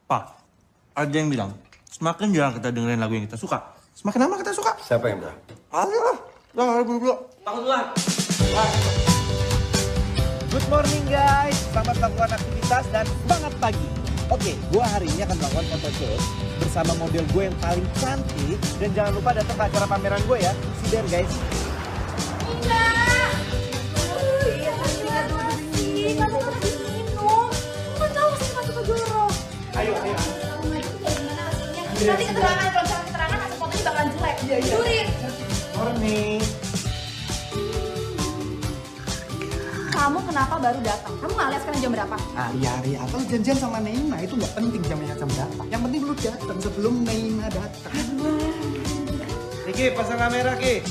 Pak, ada yang bilang, semakin jarang kita dengerin lagu yang kita suka, semakin lama kita suka. Siapa yang bilang? Ayolah, jangan dulu. Takut duluan. Good morning guys, selamat melakukan aktivitas dan semangat pagi. Oke, gue hari ini akan melakukan photoshoot bersama model gue yang paling cantik. Dan jangan lupa datang ke acara pameran gue ya. See you there guys. Ayo. Nanti keterangan, kalau misalnya keterangan hasil fotonya bakalan jelek. Juri. Morning. Kamu kenapa baru datang? Kamu nggak lihat sekarang jam berapa? Ari, atau janjian sama Neina itu nggak penting jamnya jam berapa. Yang penting lu datang sebelum Neina datang. Ki, pasang kamera Ki.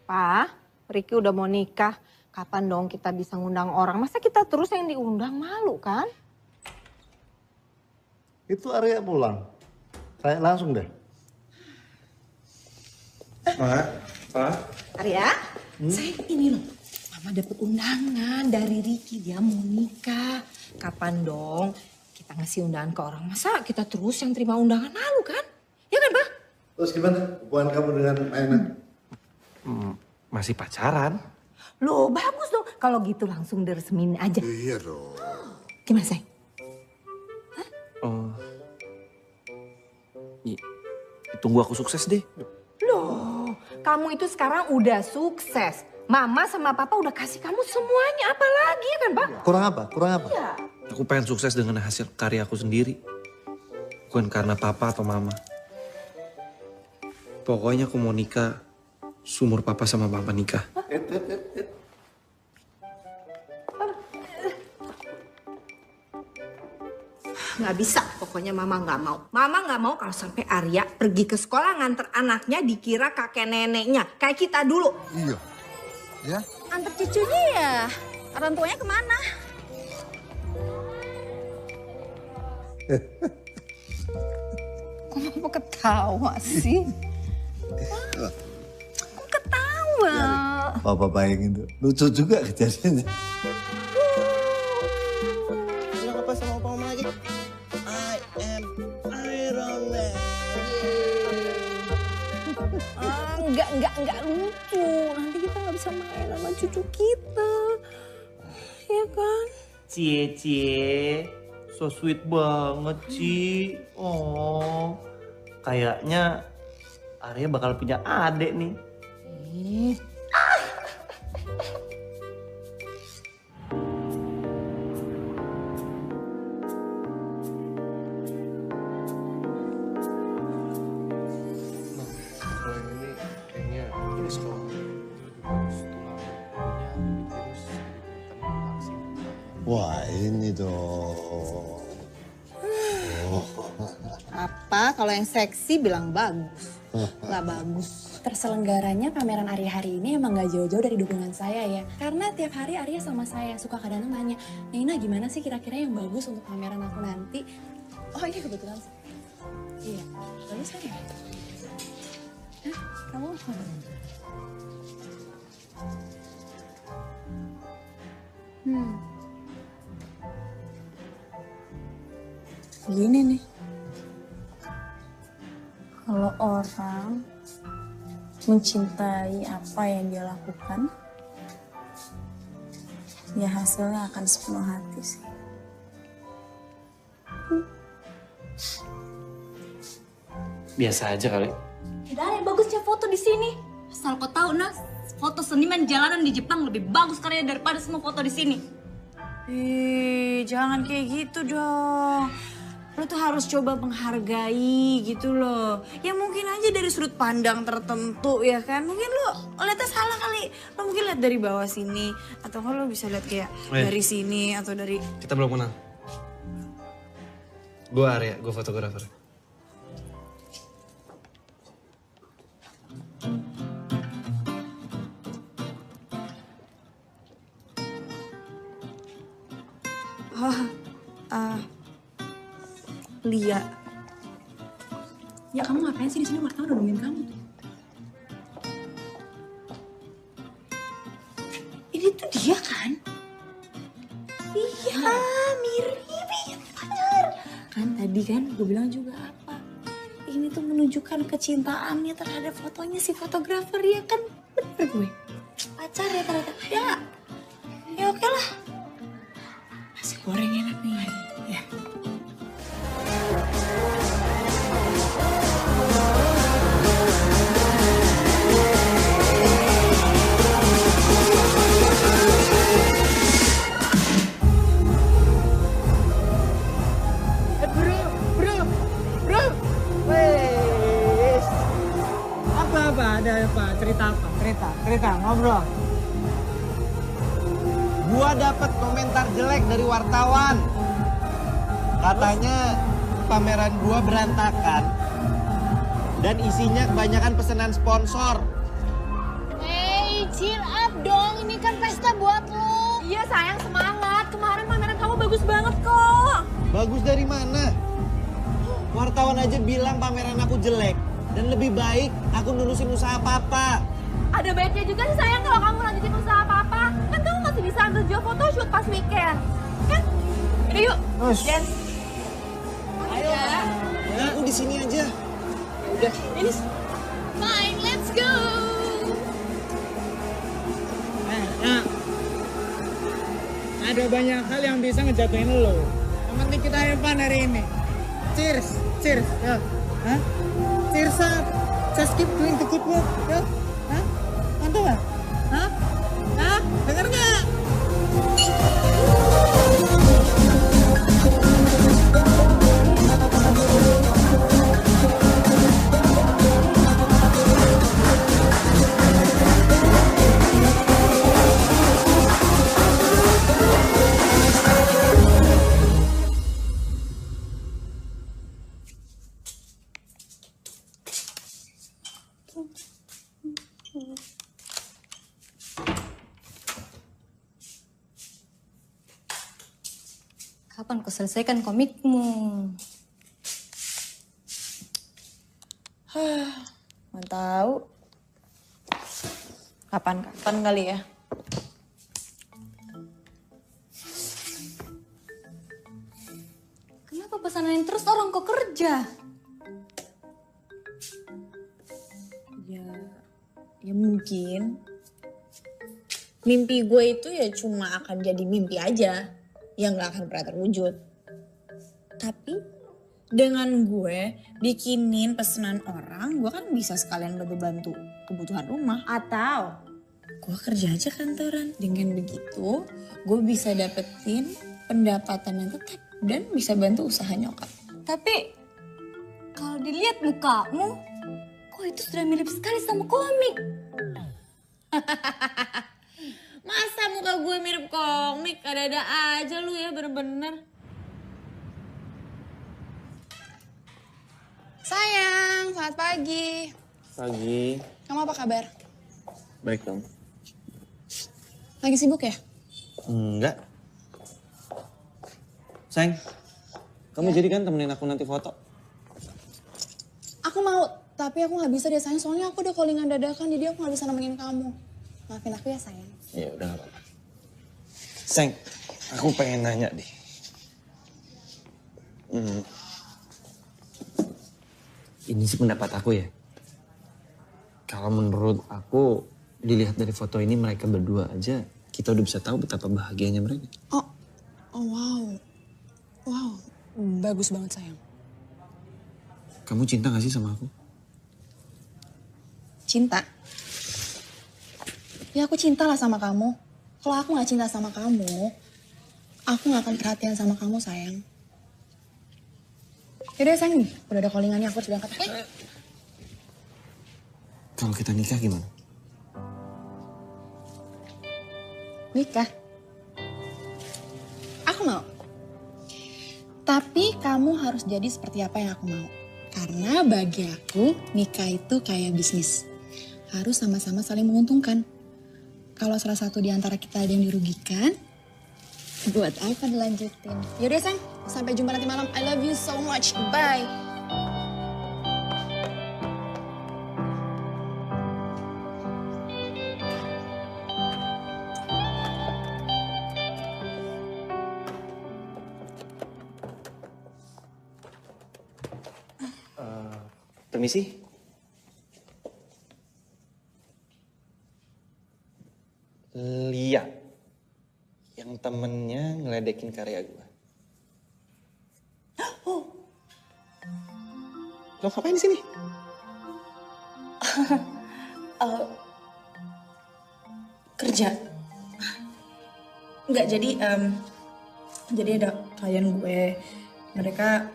Pak, Ricky udah mau nikah. Kapan dong kita bisa ngundang orang? Masa kita terus yang diundang, malu kan? Itu Arya pulang. Saya langsung deh. Pak. Arya, saya ini loh. Mama dapat undangan dari Ricky, dia mau nikah. Kapan dong kita ngasih undangan ke orang? Masa kita terus yang terima undangan, malu kan? Ya kan, Pak? Terus gimana hubungan kamu dengan Neina? Masih pacaran? Loh, bagus dong. Kalau gitu langsung diresmin aja. Iya dong. Gimana, sayang? Tunggu aku sukses deh. Loh, kamu itu sekarang udah sukses. Mama sama papa udah kasih kamu semuanya. Apalagi ya kan, Pak? Kurang apa? Iya. Aku pengen sukses dengan hasil karyaku sendiri. Bukan karena papa atau mama. Pokoknya aku mau nikah seumur papa sama mama nikah. Nggak bisa, pokoknya Mama nggak mau. Mama nggak mau kalau sampai Arya pergi ke sekolah nganter anaknya dikira kakek neneknya. Kayak kita dulu. Iya. Ya? Antar cucunya ya, orang tuanya kemana? Kok Mama ketawa sih? Kok ketawa? Papa bayangin tuh. Lucu juga kejadiannya. Bilang apa sama opa mama lagi? I am Iron Man. Enggak lucu. Nanti kita nggak bisa main sama cucu kita. Ya kan? Cie, so sweet banget, Ci. Oh, kayaknya Arya bakal punya adik nih. Wah ini dong. Apa? Kalau yang seksi bilang bagus. Nggak bagus. Terselenggaranya pameran Arya hari ini emang gak jauh-jauh dari dukungan saya ya. Karena tiap hari Arya sama saya suka kadang nanya, Neina gimana sih kira-kira yang bagus untuk pameran aku nanti? Oh iya kebetulan sih. Iya, bagus kan ya? Hah? Kamu? Gini nih. Kalau orang mencintai apa yang dia lakukan, ya hasilnya akan sepenuh hati sih. Biasa aja kali. Tidak ada yang bagusnya foto di sini. Asal kau tahu, Nas, foto seniman jalanan di Jepang lebih bagus karyanya daripada semua foto di sini. Jangan kayak gitu dong. Lo tuh harus coba menghargai gitu loh. Ya mungkin aja dari sudut pandang tertentu ya kan. Mungkin lo lihatnya salah kali. Lo mungkin lihat dari bawah sini. Atau kan lo bisa lihat kayak dari sini atau dari... Kita belum kenal. Gue Arya, gue fotografer. Iya. Ya kamu ngapain sih di sini? Wartawan udah nungguin kamu. Ini tuh dia kan? Iya, mirip, bener. Kan tadi kan gue bilang juga apa? Ini tuh menunjukkan kecintaannya terhadap fotonya si fotografer, ya kan? Bener gue. Pacar ya ternyata. Ya oke lah. Nasi goreng enak nih. Ya. Bro. Wes. Apa? Ada apa? Cerita apa? Cerita, ngobrol. Gua dapet komentar jelek dari wartawan. Katanya pameran gua berantakan dan isinya kebanyakan pesanan sponsor. Hey, cheer up dong. Ini kan pesta buat lo. Iya sayang, semangat. Kemarin pameran kamu bagus banget kok. Bagus dari mana? Wartawan aja bilang pameran aku jelek dan lebih baik aku nurusin usaha papa. Ada baiknya juga sih sayang kalau kamu lanjutin usaha apa-apa. Kan kamu masih bisa ambil jual photoshoot pas weekend. Kan? Udah yuk, dance. Ayo. Ya, aku di sini aja. Udah. Ini Fine, let's go. Nah, ada banyak hal yang bisa ngejatuhin lo. Yang penting kita have fun hari ini. Cheers. Yo. Hah? Cheers up. Just keep doing the good work. Yo. Hah? Mantap gak? Hah? Dengar gak? Kapan kau selesaikan komikmu? Nggak tahu. Kapan kali ya? Kenapa pesanan terus orang kok kerja? Ya mungkin mimpi gue itu ya cuma akan jadi mimpi aja yang gak akan pernah terwujud. Tapi dengan gue bikinin pesanan orang, gue kan bisa sekalian bantu kebutuhan rumah. Atau gue kerja aja kantoran. Dengan begitu gue bisa dapetin pendapatan yang tetap dan bisa bantu usaha nyokap. Tapi kalau dilihat mukamu, kok itu sudah mirip sekali sama komik. Masa muka gue mirip komik? Ada-ada aja lu ya, bener-bener. Sayang, selamat pagi. Pagi. Kamu apa kabar? Baik dong. Lagi sibuk ya? Enggak. Sayang, kamu jadi kan temenin aku nanti foto? Aku mau, tapi aku nggak bisa deh sayang. Soalnya aku udah callingan dadakan, jadi aku nggak bisa nemenin kamu. Maafin aku ya sayang. Ya udah gak apa-apa. Sayang, aku pengen nanya deh. Ini sih pendapat aku ya. Kalau menurut aku, dilihat dari foto ini mereka berdua aja, kita udah bisa tahu betapa bahagianya mereka. Oh wow, bagus banget sayang. Kamu cinta gak sih sama aku? Cinta? Ya aku cinta lah sama kamu. Kalau aku nggak cinta sama kamu, aku nggak akan perhatian sama kamu sayang. Yaudah sayang nih, udah ada callingannya, aku harus berangkat. Kalau kita nikah gimana? Nikah? Aku mau. Tapi kamu harus jadi seperti apa yang aku mau. Karena bagi aku, nikah itu kayak bisnis. Harus sama-sama saling menguntungkan. Kalau salah satu di antara kita ada yang dirugikan, buat apa dilanjutin? Yaudah sayang, Sampai jumpa nanti malam. I love you so much. Bye. Permisi. Lia. Yang temennya ngeledekin karya gue. Oh. Lo ngapain di sini? Kerja. Enggak, jadi ada klien gue. Mereka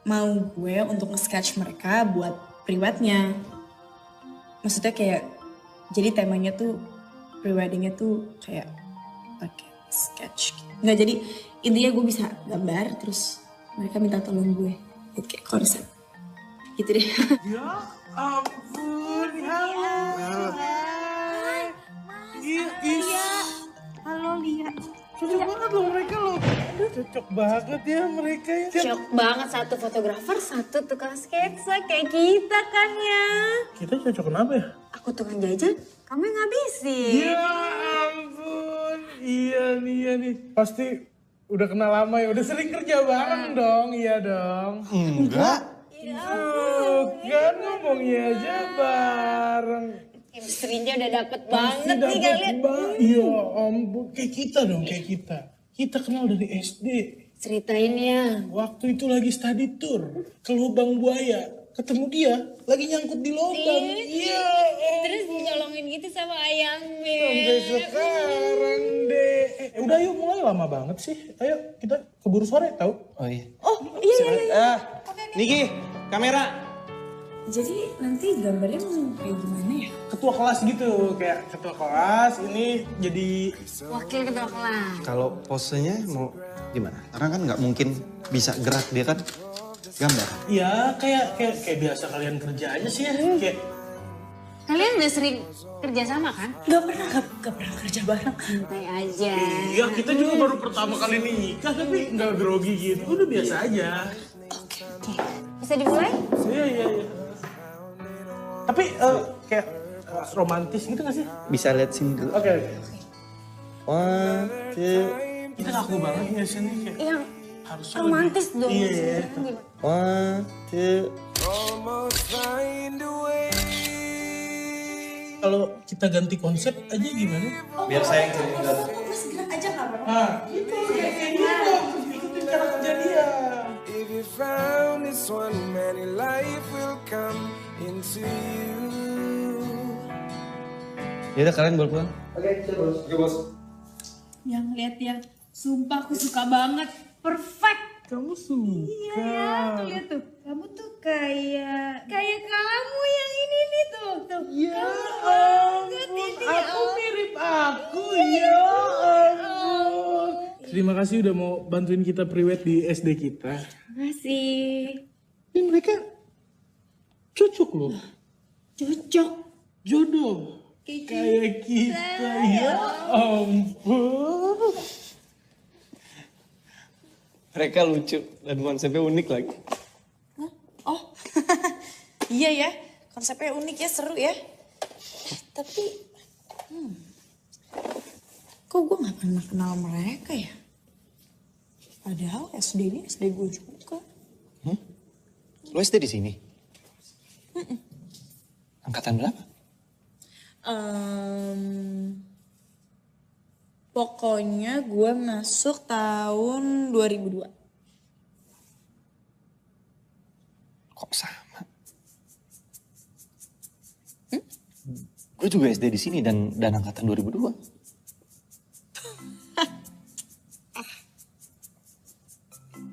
mau gue untuk nge-sketch mereka buat priwetnya. Maksudnya kayak, jadi temanya tuh, pre-weddingnya tuh kayak pakai sketch. Enggak, jadi intinya gue bisa gambar, terus mereka minta tolong gue buat kayak konsep. Gitu deh. Ya ampun, halo. Iya. Halo Lia. Cocok banget loh mereka loh. Aduh, cocok banget ya mereka ya. Cocok banget, satu fotografer, satu tukang sketsa kayak kita kan ya. Kita cocok kenapa ya? Aku tukang jajan, kamu yang ngabisin. Ya ampun, iya nih. Pasti udah kenal lama ya, udah sering kerja bareng dong, iya dong. Enggak. Kan ngomongnya aja bareng. Chemistry-nya udah dapet Pasti banget nih dapet kalian. Ya ampun, kayak kita dong, kayak kita. Kita kenal dari SD. Ceritain ya. Waktu itu lagi study tour ke Lubang Buaya. Ketemu dia, lagi nyangkut di lubang. Iya. Terus nyolongin gitu sama Ayang Sampai sekarang deh. Udah yuk mulai, lama banget sih. Ayo kita keburu sore tahu. Oh iya. Oh iya. Niki, kamera. Jadi nanti gambarnya mau kayak gimana ya? Ketua kelas gitu, kayak ketua kelas ini jadi Wakil ketua kelas. Kalau posenya mau gimana? Karena kan nggak mungkin bisa gerak, dia kan gambar. ya kayak biasa kalian kerja aja sih ya. Kayak Kalian udah sering kerja sama kan? Gak pernah kerja bareng. Santai aja. iya kita juga baru pertama kali nikah tapi nggak grogi gitu. Udah biasa aja. Bisa dimulai? Iya. Tapi kayak romantis gitu gak sih? Bisa lihat sini dulu. Oke. One, two, Kita kaku banget ya sini kayak Yang harus romantis dong. Iya. one, two. Kalau kita ganti konsep aja gimana? Biar saya yang cerita. Mas gerak aja gak apa-apa. Nah, gitu kayak gitu. Ikutin cara kerja dia. If you found this one, many life will come into you. Yaudah kalian boleh pulang. Oke, bos. Yang lihat ya, sumpah aku suka banget. Perfect. Kamu suka. Iya, tuh lihat tuh. Kamu tuh kayak kamu yang ini nih tuh. Ya ampun, aku mirip aku, ya ampun. Terima kasih udah mau bantuin kita priwet di SD kita. Makasih. Ini mereka cocok loh. Cocok. Jodoh. Kayak kita, ya ampun. Mereka lucu dan konsepnya unik lagi. Oh, iya ya. Konsepnya unik ya, seru ya. Tapi, kok gue gak pernah kenal mereka ya? Padahal SD ini SD gue juga. Lo SD di sini? Angkatan berapa? Pokoknya gue masuk tahun 2002. Kok sama? Gue juga SD di sini dan angkatan 2002.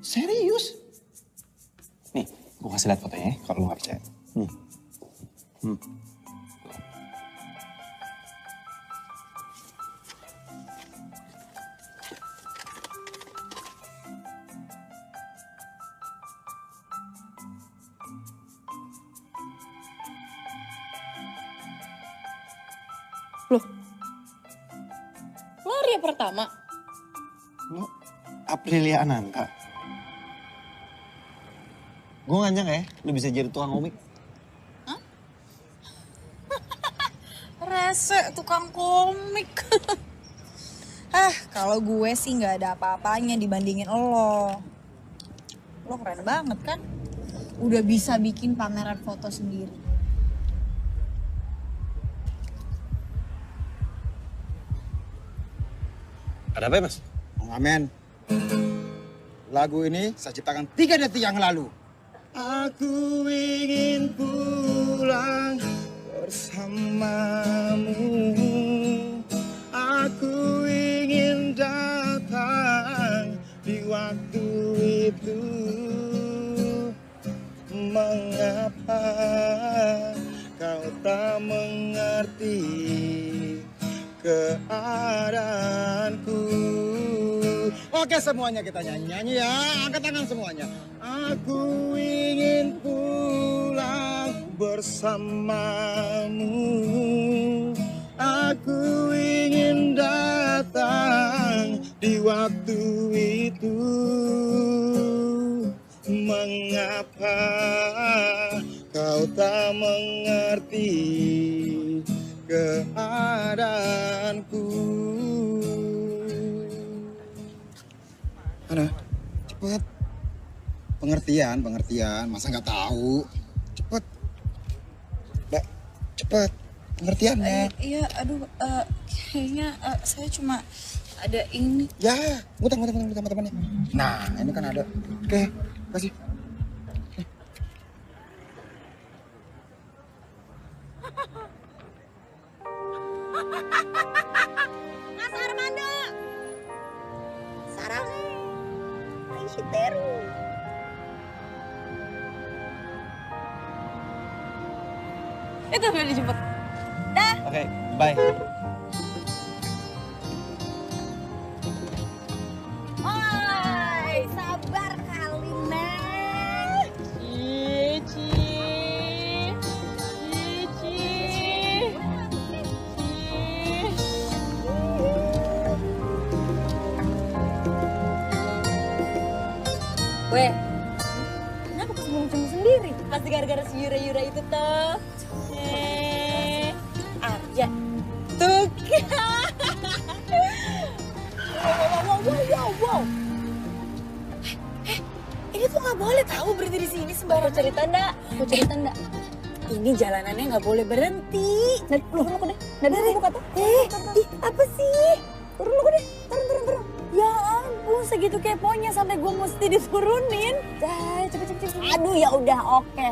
Serius? Nih, gue kasih lihat fotonya ya, kalau lo gak percaya. Lo Arya pertama? Lo Aprilia Ananta? Gue gak nyangka ya, lu bisa jadi tukang komik. Rese tukang komik. Kalau gue sih nggak ada apa-apanya dibandingin lo. Lo keren banget kan? Udah bisa bikin pameran foto sendiri. Ada apa ya, Mas? Amen. Lagu ini saya ciptakan 3 detik yang lalu. Aku ingin pulang bersamamu. Aku ingin datang di waktu itu. Mengapa kau tak mengerti keadaanku? Oke, semuanya kita nyanyi ya. Angkat tangan semuanya. Aku ingin pulang bersamamu. Aku ingin datang di waktu itu. Mengapa kau tak mengerti keadaanku? Ana, cepet. Pengertian. Masa nggak tahu? Cepet. Mbak, cepet. Pengertiannya. Iya, aduh, kayaknya saya cuma ada ini. Ya, ngutang teman-temannya. Nah, ini kan ada. Oke, kasih. Mas Armando. Sarang. Aishiteru. Itu udah dijemput. Dah. Oke, bye. Oi, sabar kali, Neng. Weh, kenapa senyum-senyum sendiri? Pasti gara-gara si Yura-Yura itu toh. Arya. Tuh. Wow. Ini tuh nggak boleh tahu berhenti di sini sembarangan. Mau cerita ndak? Ini jalanannya nggak boleh berhenti. Turun aku deh. Turun kata. Apa sih? Turun aku deh. Turun. Ya ampun, segitu keponya sampai gue mesti diturunin. Cepet. Aduh, ya udah, oke,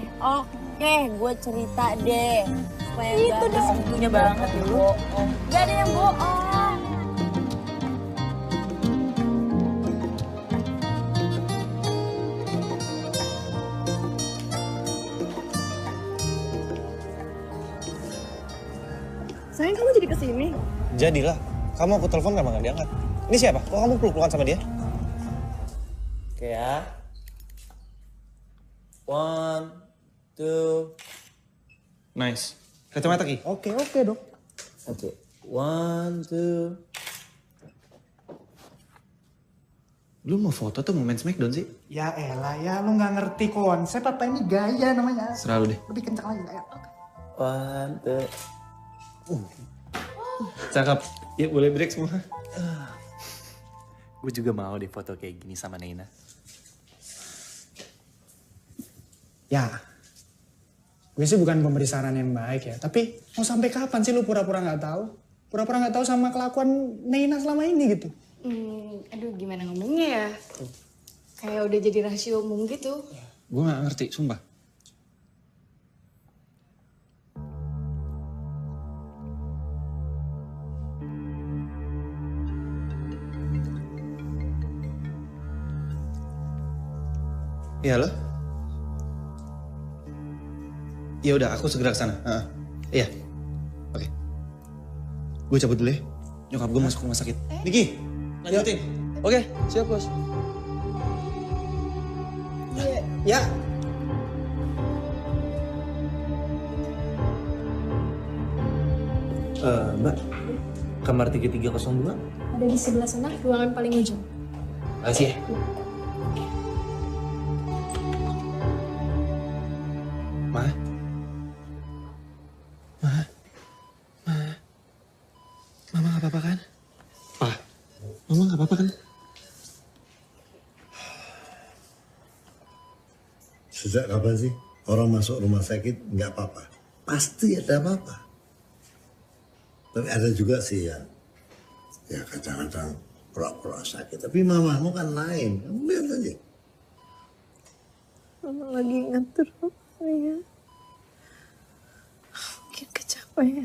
gue cerita deh. Supaya Itu udah segitunya banget dulu. Gak ada yang bohong. Sayang, kamu jadi kesini? Jadilah. Kamu aku telepon kenapa nggak diangkat? Ini siapa? Kok kamu peluk-pelukan sama dia? Oke ya. 1, 2. Nice. Kacamata Ki. Oke dok. Oke. 1, 2. Lu mau foto tuh mau main Smackdown sih? Ya elah ya, lu nggak ngerti konsep apa ini gaya namanya. Selalu deh. Lebih kencang lagi ya. 1, 2. Cakep. Ya boleh break semua. Gue juga mau deh foto kayak gini sama Neina. Ya, gue sih bukan pemberi saran yang baik ya. Tapi mau sampai kapan sih lu pura-pura nggak tahu? Pura-pura nggak tahu sama kelakuan Neina selama ini gitu. Aduh, gimana ngomongnya ya? Kayak udah jadi rahasia umum gitu. Gue gak ngerti, sumpah. Iya lo? Ya udah, aku segera kesana. Iya, oke. Gue cabut dulu ya. Nyokap gue masuk rumah sakit. Niki, lanjutin. Oke, siap bos. Ya. Mbak, kamar 3302? Ada di sebelah sana, ruangan paling ujung. Makasih ya. Ma? Ma? Ma? Mama gak apa-apa kan? Pa? Mama gak apa-apa kan? Sejak kapan sih orang masuk rumah sakit nggak apa-apa? Pasti ada apa-apa. Tapi ada juga sih yang ya kadang-kadang pura-pura sakit. Tapi mamamu kan lain, kamu lihat aja. Mama lagi ngatur saya. Mungkin kecapean.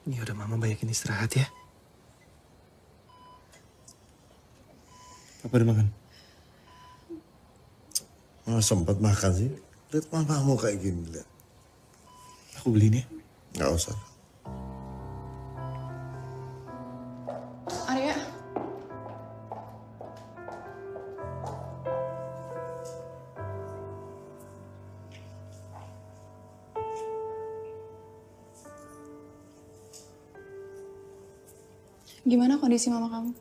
Ya udah mama banyakin istirahat ya. Papa udah makan? Mana sempat makan sih? Lihat mamamu kayak gini, lihat. Aku beliin ya? Nggak usah. Arya. Gimana kondisi mama kamu?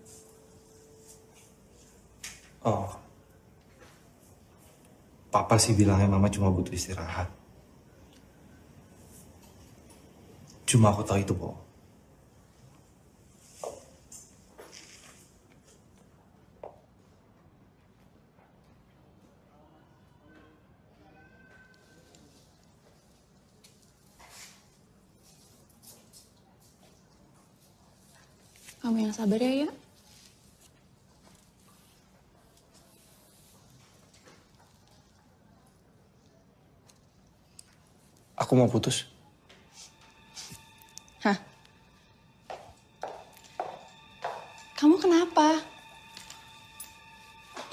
Oh. Papa sih bilangnya mama cuma butuh istirahat. Cuma aku tahu itu bohong. Kamu yang sabar ya, ya. Aku mau putus. Hah? Kamu kenapa?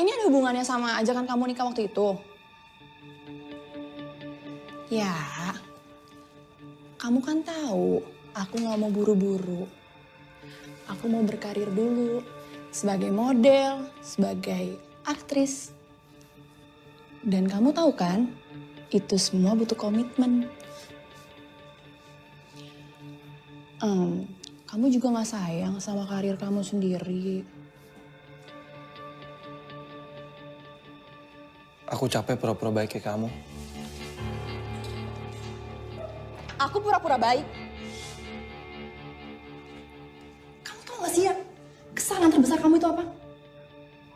Ini ada hubungannya sama ajakan kamu nikah waktu itu? Ya, kamu kan tahu aku nggak mau buru-buru. Aku mau berkarir dulu sebagai model, sebagai aktris. Dan kamu tahu kan, itu semua butuh komitmen. Kamu juga gak sayang sama karir kamu sendiri. Aku capek pura-pura baik kayak kamu. Aku pura-pura baik. Kamu tahu gak sih ya, kesalahan terbesar kamu itu apa?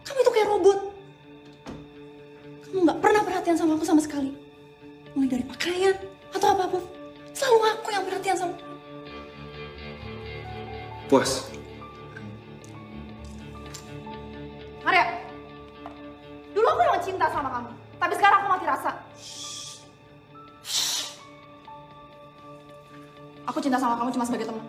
Kamu itu kayak robot. Kamu gak pernah perhatian sama aku sama sekali. Mulai dari pakaian atau apapun. Selalu aku yang perhatian sama kamu. Puas. Arya, dulu aku memang cinta sama kamu. Tapi sekarang aku mati rasa. Aku cinta sama kamu cuma sebagai teman.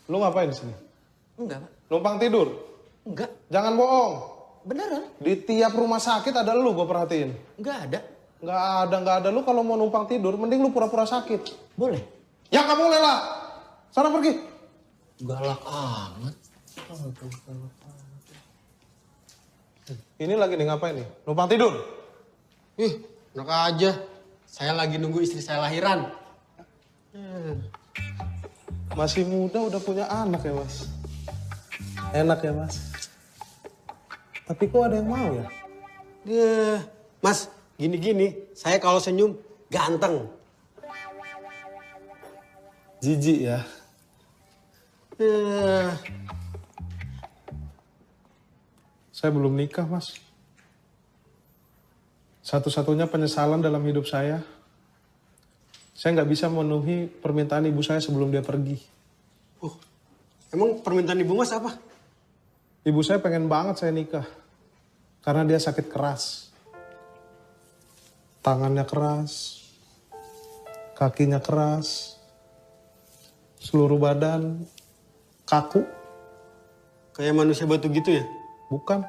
Lu ngapain di sini? Enggak, Pak. Numpang tidur? Enggak. Jangan bohong. Beneran? Di tiap rumah sakit ada lu, gue perhatiin. Enggak ada. Nggak ada. Lu kalau mau numpang tidur, mending lu pura-pura sakit. Boleh? Ya nggak boleh lah. Sana pergi. Galak amat. Ini lagi nih ngapain nih? Numpang tidur? Ih, enak aja. Saya lagi nunggu istri saya lahiran. Masih muda udah punya anak ya, Mas? Enak ya, Mas? Tapi kok ada yang mau ya? Mas, gini-gini, saya kalau senyum ganteng. Jijik ya? Saya belum nikah, Mas. Satu-satunya penyesalan dalam hidup saya nggak bisa memenuhi permintaan ibu saya sebelum dia pergi. Oh, emang permintaan ibu Mas apa? Ibu saya pengen banget saya nikah. Karena dia sakit keras. Tangannya keras. Kakinya keras. Seluruh badan kaku. Kayak manusia batu gitu ya? Bukan.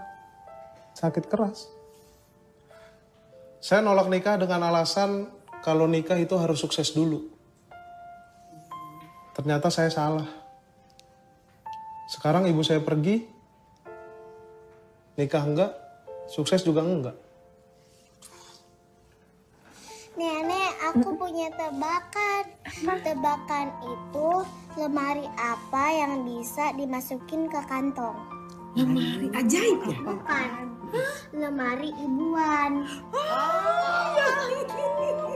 Sakit keras. Saya nolak nikah dengan alasan kalau nikah itu harus sukses dulu. Ternyata saya salah. Sekarang ibu saya pergi, nikah enggak, sukses juga enggak. Nenek, aku punya tebakan. Tebakan itu lemari apa yang bisa dimasukin ke kantong? Lemari ajaib ya? Bukan. Lemari ibuan.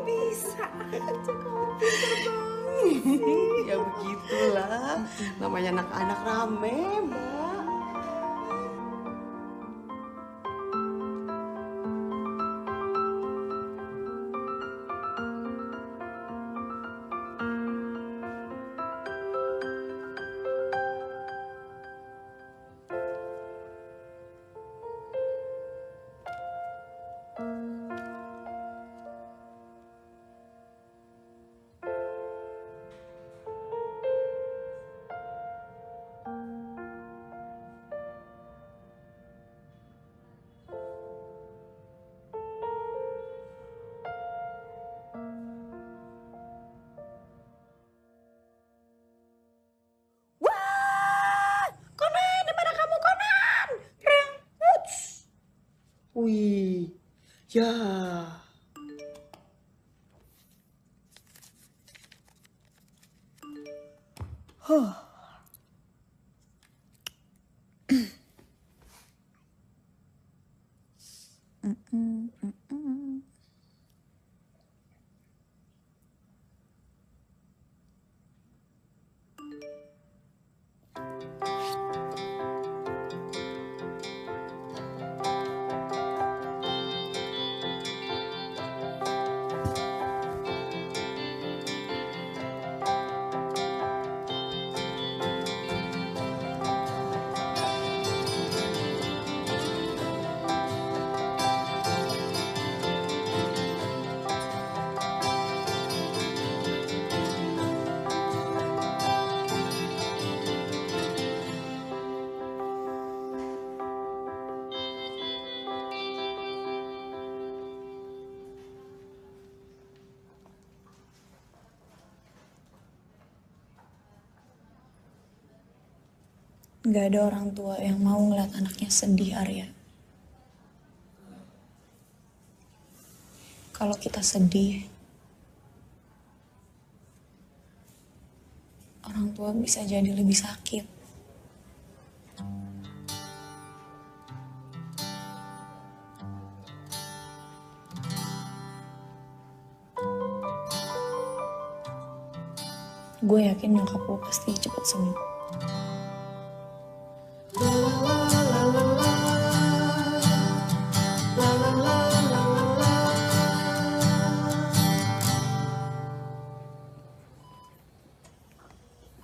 Bisa. Ya begitulah. Namanya anak-anak rame, Mbak. Conan, di mana kamu Conan? Reng, uts. Wih, ya. Huh. Gak ada orang tua yang mau ngeliat anaknya sedih, Arya. Kalau kita sedih, orang tua bisa jadi lebih sakit. Gue yakin nyokap lo pasti cepet sembuh.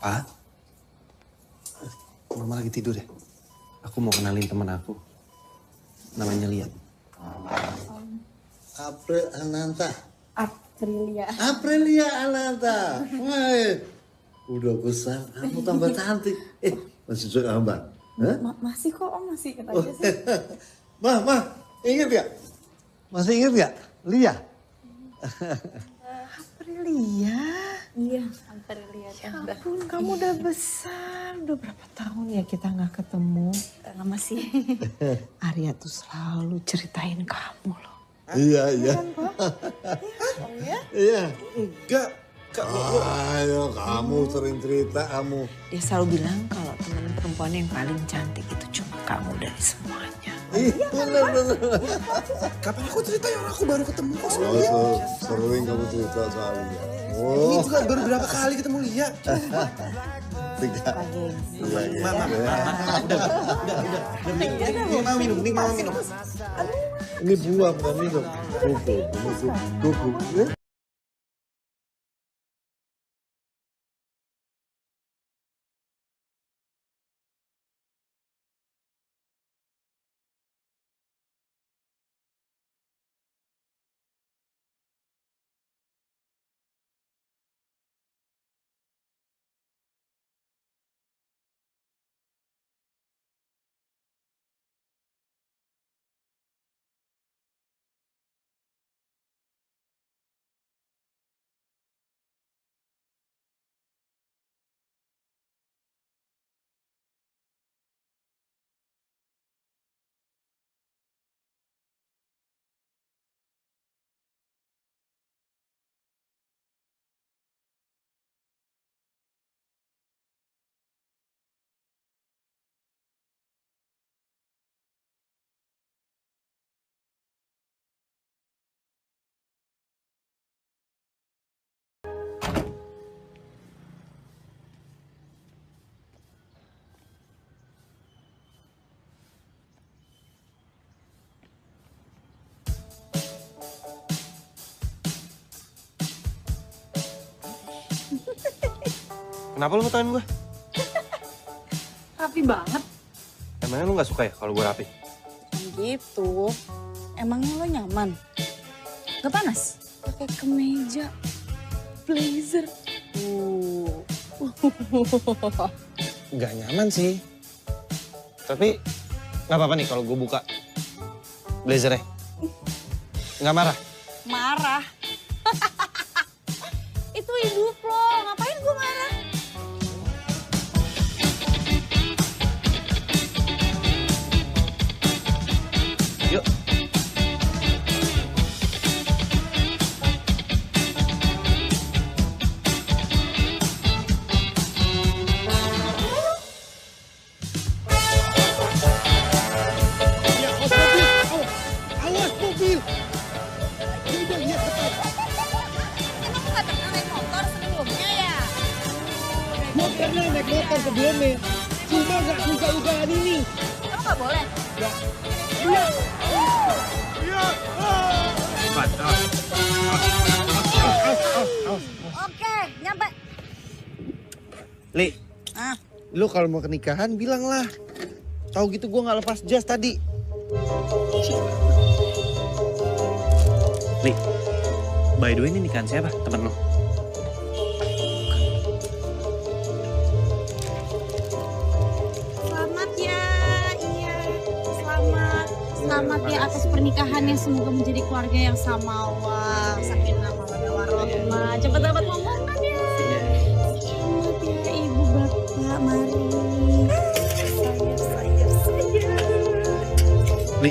Pak, Mama lagi tidur ya? Aku mau kenalin teman aku. Namanya Lia. April Ananta. Aprilia. Aprilia Ananta. Wah, udah besar, kamu tambah cantik. Masih suka hamba? Masih kok, Om, masih ingat aja sih. Mah, inget gak? Masih inget gak? Lia? Aprilia. Iya, Aprilia. Ya ampun, kamu udah besar. Udah berapa tahun ya kita nggak ketemu? Lama sih. Arya tuh selalu ceritain kamu loh. Iya. Oh ya? Iya. Enggak. Ayo, kamu sering cerita kamu. Dia selalu bilang kalau teman perempuan yang paling cantik itu cuma kamu dari semuanya. Iya, bener. Kapan aku ceritain orang aku baru ketemu kok sama Oh, Lia. sering kamu cerita soal Lia. Ini juga baru berapa kali ketemu Lia. Tiga. Mama, udah. Nih mau minum. Ini buah bukan minum. Bubuk. Kenapa lu fotoin gue? Rapi banget. Emangnya lu gak suka ya kalau gue rapi? Gitu. Emangnya lo nyaman? Gak panas? Pakai kemeja, blazer. Gak nyaman sih. Tapi gak apa-apa nih kalau gue buka blazernya. Gak marah? Marah. Itu hidup lo, ngapain gue marah? Yuk. Awas mobil! Udah lihat depan. Emang gak pernah naik motor sebelumnya ya? Gue pernah naik motor sebelumnya. Cuma gak suka ugahan ini. Emang gak boleh? Ya. Oke, nyampe. Li, lu kalau mau ke nikahan bilang lah. Tahu gitu gue nggak lepas jas tadi. Li, by the way ini nikahan siapa? Temen lo? Selamat ya, iya. Selamat ya atas pernikahannya. Semoga menjadi keluarga yang samawa, sakinah, mawaddah warahmah. Cepat dapat momongan ya. Selamat ya ibu bapak, mari. Li,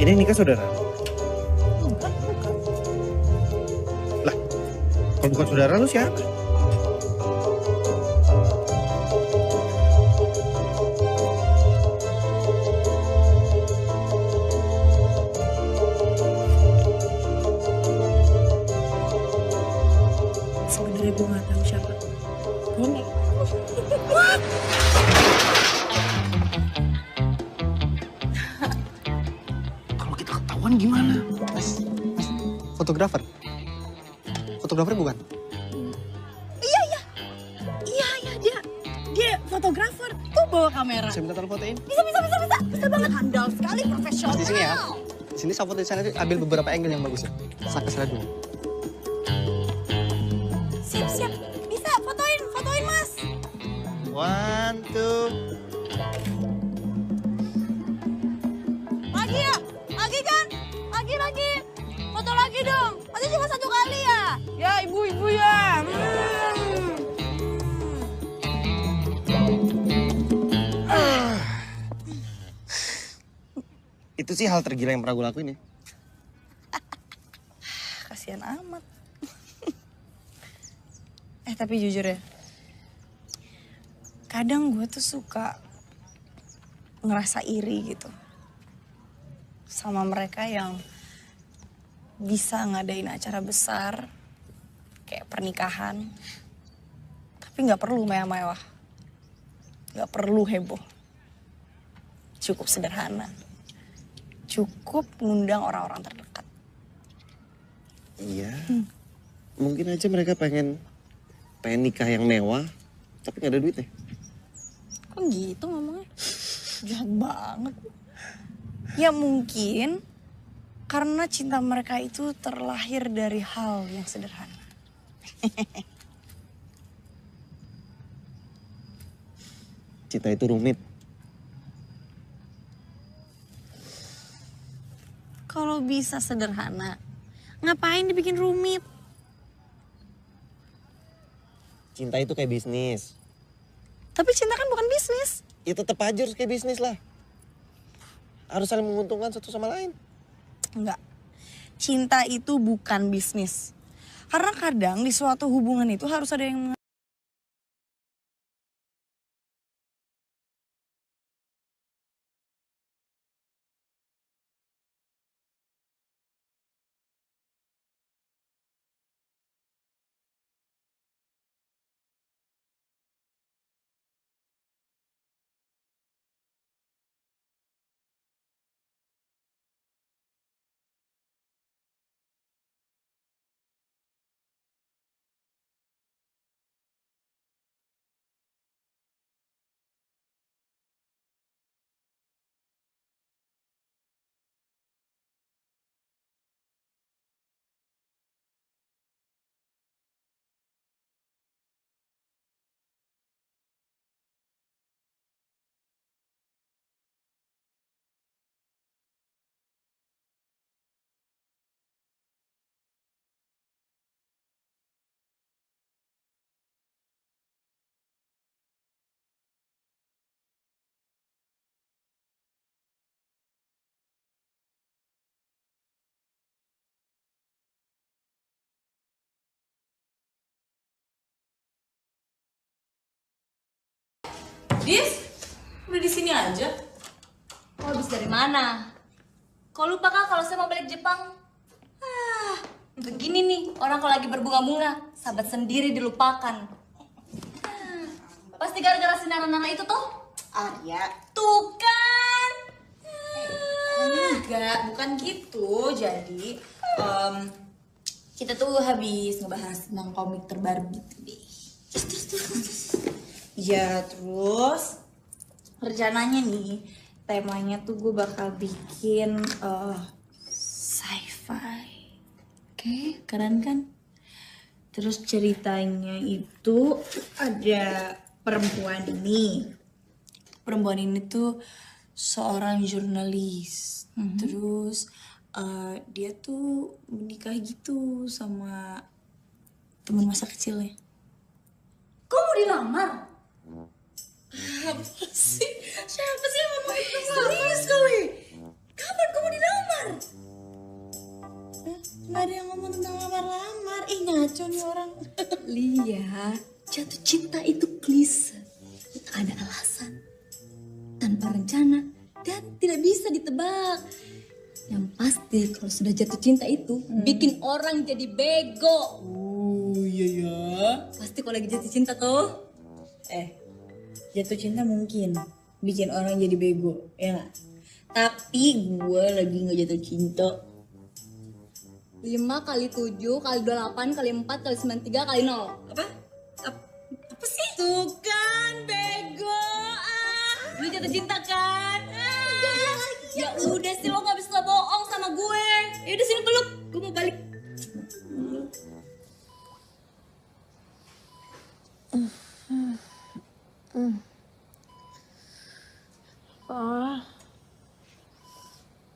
ini nikah saudara? Lah, kalau bukan saudara lu siapa? Sebenarnya gue gak tahu siapa. Gue Kalau kita ketahuan gimana? Fotografer? Fotografer bukan? Iya, dia fotografer. Tuh bawa kamera. Saya minta tolong fotoin. Bisa banget. Handal sekali, profesional. Di sini ya. Di sini saya foto di sana, ambil beberapa angle yang bagus ya. Saya kesana dulu. Siap. Bisa, fotoin mas. 1, 2. Lagi ya? Lagi kan? Lagi. Foto lagi dong. Masih cuma 1 kali ya? Ya ibu ya. Itu sih hal tergila yang pernah gue lakuin ya. kasihan amat. Tapi jujur ya, kadang gue tuh suka ngerasa iri gitu sama mereka yang bisa ngadain acara besar kayak pernikahan, tapi nggak perlu mewah-mewah, nggak perlu heboh, cukup sederhana, cukup ngundang orang-orang terdekat. Iya, mungkin aja mereka pengen nikah yang mewah, tapi nggak ada duitnya. Kok gitu ngomongnya? Jahat banget. Ya mungkin karena cinta mereka itu terlahir dari hal yang sederhana. Cinta itu rumit. Kalau bisa sederhana, ngapain dibikin rumit? Cinta itu kayak bisnis. Tapi cinta kan bukan bisnis. Ya tetap aja harus kayak bisnis lah. Harus saling menguntungkan satu sama lain. Enggak. Cinta itu bukan bisnis. Karena kadang di suatu hubungan itu harus ada yang Dis, udah di sini aja. Oh, habis dari mana? Kau lupa kah kalau saya mau balik Jepang? Begini nih, orang kalau lagi berbunga-bunga, sahabat sendiri dilupakan. Pasti gara-gara si Nana itu tuh. Arya. Tuh kan. Enggak, bukan gitu. Jadi, kita tuh habis ngebahas tentang komik terbaru gitu deh. Terus. Ya, terus rencananya nih, temanya tuh gue bakal bikin sci-fi. Oke, keren kan? Terus ceritanya itu ada perempuan ini. Perempuan ini tuh seorang jurnalis. Terus dia tuh menikah gitu sama teman masa kecilnya. Kok mau dilamar? Apa sih? Siapa sih yang ngomong itu? Serius kau? Kapan kamu dilamar? Nggak ada yang ngomong tentang lamar-lamar. Ih, ngaco nih orang. Lia, jatuh cinta itu klise. Ada alasan, tanpa rencana, dan tidak bisa ditebak. Yang pasti kalau sudah jatuh cinta itu bikin orang jadi bego. Oh iya ya. Pasti kalau lagi jatuh cinta tuh. Jatuh cinta mungkin bikin orang jadi bego, ya nggak? Tapi gue lagi nggak jatuh cinta. 5 kali 7 kali 28 kali 4 kali 93 kali 0. Apa sih? Tuh kan bego. Lu jatuh cinta kan? Ya udah sih, lo gak bisa bohong sama gue. Ya udah sini peluk, gue mau balik.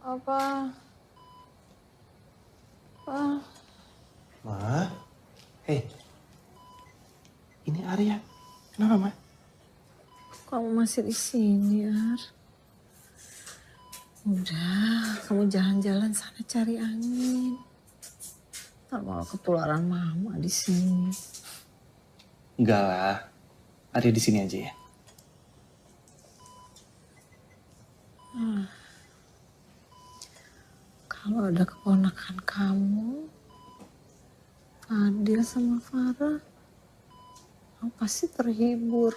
Apa? Ma, hei, ini Arya. Kenapa, Ma? Kamu masih di sini, Ar? Udah, kamu jalan-jalan sana cari angin. Ntar malah ketularan mama di sini. Enggak lah, Arya di sini aja ya. Kalau ada keponakan kamu, Adil sama Farah, kamu pasti terhibur.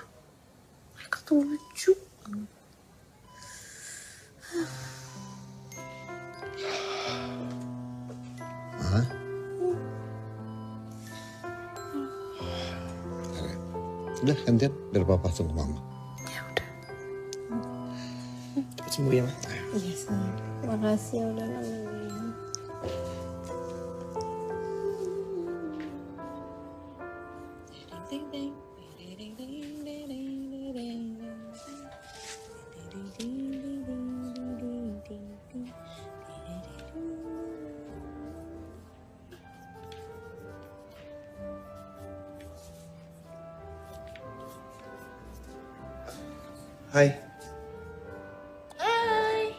Mereka tuh lucu. Hah? Udah gantian, biar papa langsung ke mama. Cepet sembuh ya, Ma. Iya, sayang. Terima kasih ya udah nemenin. Hai. Hai.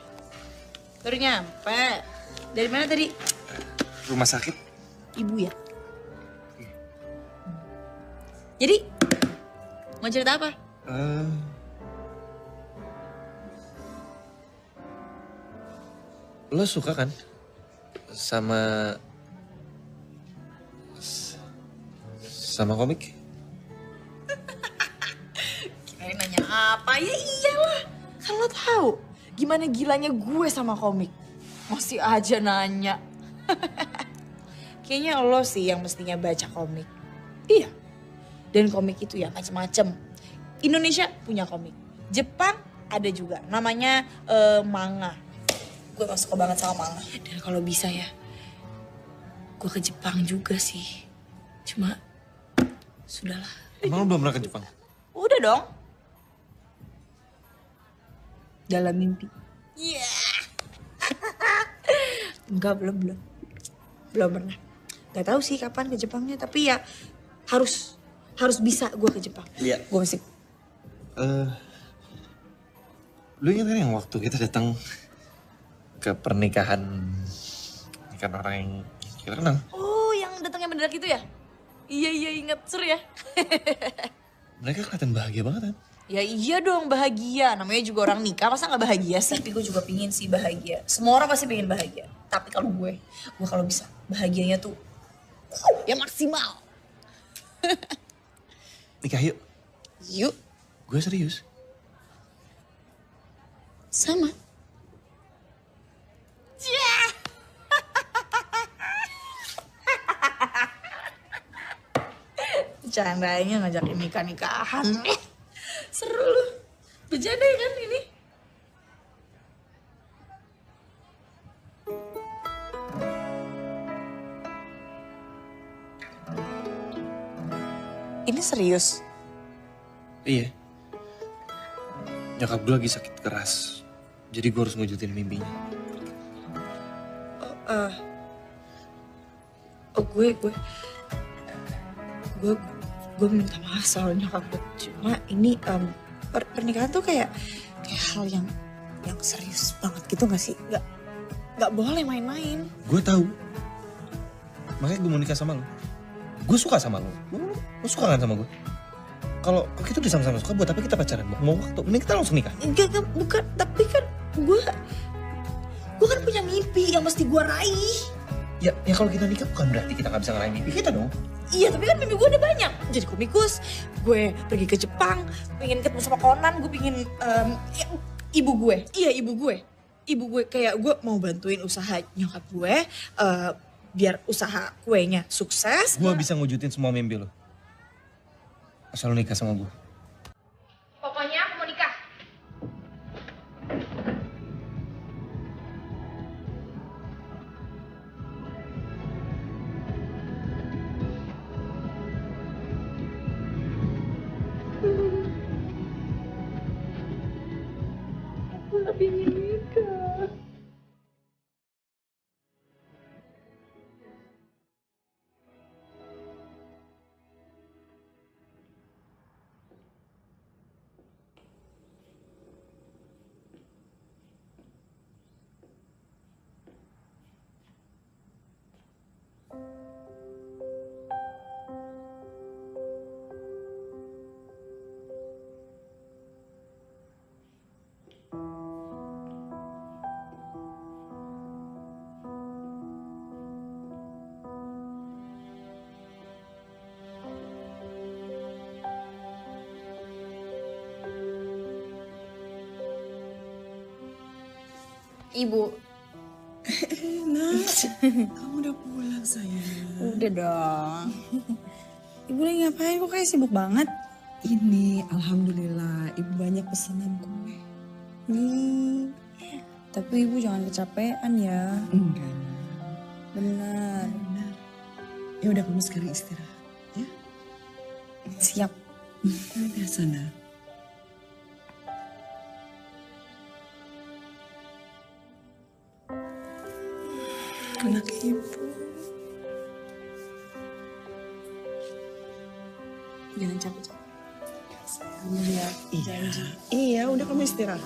Baru nyampe. Dari mana tadi? Rumah sakit? Ibu ya? Jadi, mau cerita apa? Lo suka kan sama komik? Kirain nanya apa? Ya iyalah. Kan lo tahu gimana gilanya gue sama komik. Masih aja nanya. Kayaknya lo sih yang mestinya baca komik. Iya. Dan komik itu ya macem-macem. Indonesia punya komik. Jepang ada juga. Namanya manga. Gue gak suka banget sama manga. Dan kalau bisa ya, gue ke Jepang juga sih. Cuma, sudahlah. Emang lo belum pernah ke Jepang? Udah dong. Dalam mimpi. Iya. Enggak, belum pernah. Gak tahu sih kapan ke Jepangnya, tapi ya harus bisa gue ke Jepang. Iya. Gue mesti. Lu ingat kan yang waktu kita datang ke pernikahan orang yang kita kenal? Oh, yang datangnya mendadak itu ya? Iya inget, seru ya. Mereka kelihatan bahagia banget kan? Ya iya dong bahagia, namanya juga orang nikah masa gak bahagia sih? Tapi gue juga pingin sih bahagia, semua orang pasti pengen bahagia. Tapi kalau gue kalau bisa bahagianya tuh ya maksimal. Nikah yuk. Yuk. Gue serius. Sama. Yeah. Bercandanya ngajakin nikah-nikahan. Seru lu. Bercanda ya kan ini? Ini serius? Iya. Nyokap gue lagi sakit keras. Jadi gue harus ngewujudin mimpinya. Gue minta maaf soal nyokap gue. Cuma ini pernikahan tuh kayak hal yang serius banget gitu gak sih? Gak boleh main-main. Gue tahu. Makanya gue mau nikah sama lo. Gue suka sama lo. Lo suka kan sama gue? Kalau kita udah sama-sama suka, buat apa kita pacaran? Mau waktu, mending kita langsung nikah. Enggak, bukan. Tapi kan gue kan punya mimpi yang mesti gue raih. Ya kalau kita nikah bukan berarti kita gak bisa ngeraih mimpi kita dong. Iya, tapi kan mimpi gue udah banyak. Jadi komikus, gue pergi ke Jepang, pengen ketemu sama Conan, gue pengen ibu gue. Iya, ibu gue. Ibu gue kayak gue mau bantuin usaha nyokap gue, biar usaha kuenya sukses. Gue bisa ngewujudin semua mimpi lo. Asal lo nikah sama gue. Pokoknya aku mau nikah. Aku gak pengen nikah. Ibu. Nas, kamu udah pulang sayang. Udah dong. Ibu lagi ngapain? Kok kayak sibuk banget? Ini alhamdulillah ibu banyak pesanan kue. Nih. Tapi ibu jangan kecapean ya. Enggak. Benar. Ya udah kamu sekarang istirahat ya. Siap. Udah sana. Anak ibu. Jangan capek-capek. Kamu ya janji. Iya, udah kamu istirahat.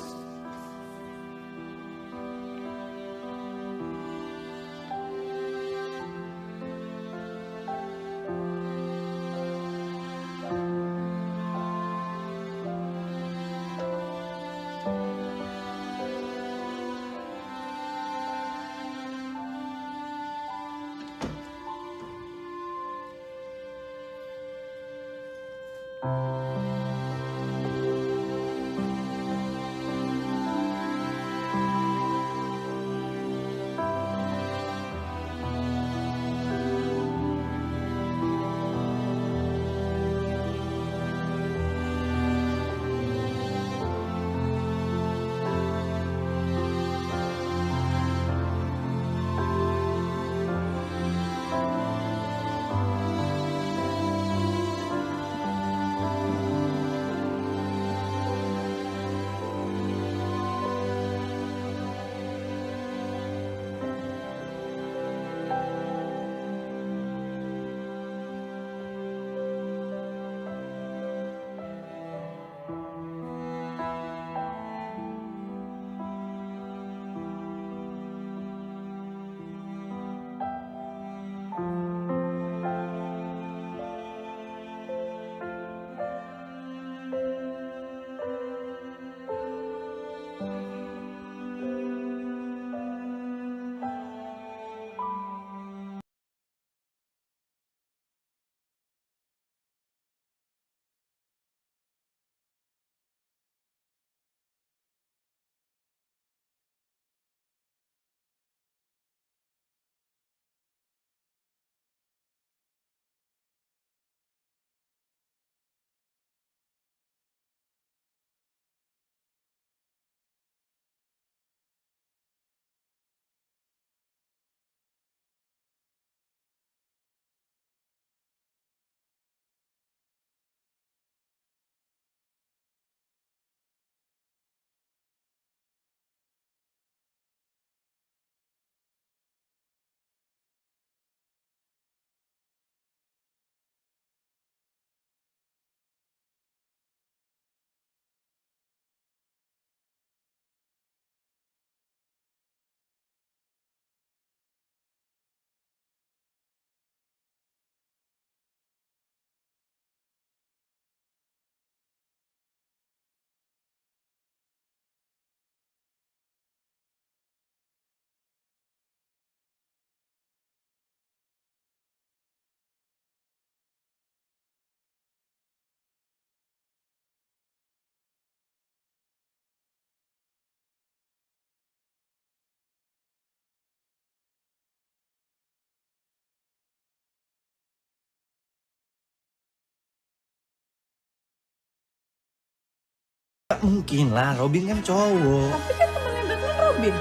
Tak mungkin lah, Robin kan cowok. Tapi kan temennya Batman Robin.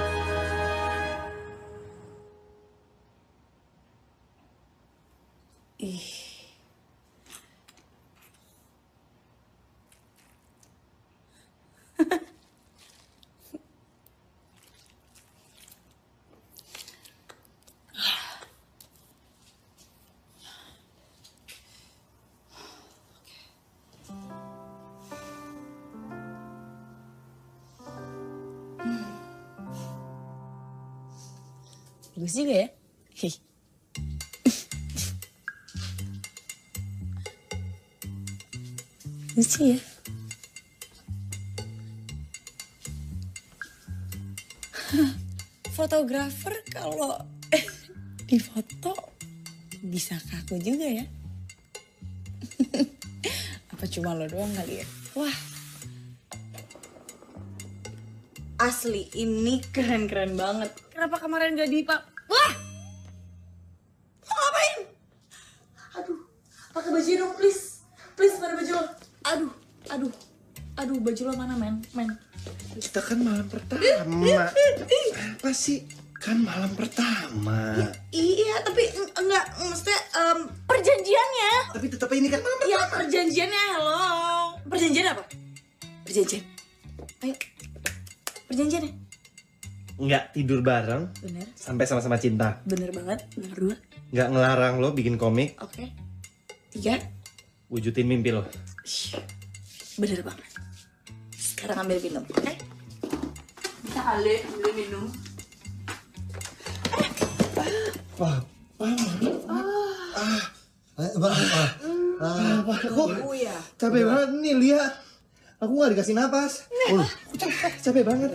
Ih. Bagus juga ya. Hih. Lucu ya. Fotografer kalau di foto bisa kaku juga ya. Apa cuma lo doang kali ya? Wah. Asli ini keren-keren banget. Kenapa kemarin gak di Pak? Wah! Lo ngapain? Aduh, pakai baju dong please. Please pada baju lo. Aduh, baju lo mana men? Kita kan malam pertama. Apa sih? Kan malam pertama. Iya, tapi enggak, maksudnya perjanjiannya. Tapi tetap ini kan malam pertama. Iya, perjanjiannya, halo. Perjanjian apa? Perjanjian. Ayo. Perjanjiannya. Nggak tidur bareng. Bener. Sampai sama-sama cinta. Bener banget. Nomor 2. Nggak ngelarang lo bikin komik. Oke. 3. Wujudin mimpi lo. Bener banget. Sekarang ambil minum, oke? Kita ambil minum. Aku capek banget nih, lihat. Aku nggak dikasih napas. Aku capek banget.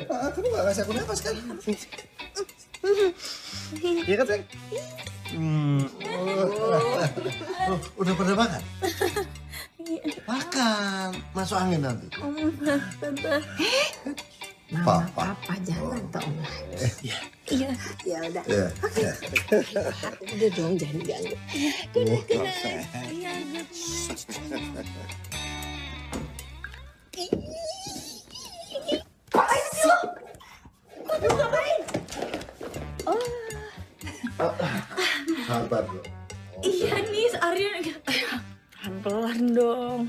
Kamu nggak kasih aku napas kan? Iya kan, Sayang? Udah pada makan? Makan, masuk angin nanti. Tante. Papa. Papa jangan dong. Iya. Ya udah. Iya. Oke. Udah dong jangan ganggu. Iya. Ngapain sih lo? Lu ngapain? Sabar lo. Iya nih, Arya. Pelan-pelan dong.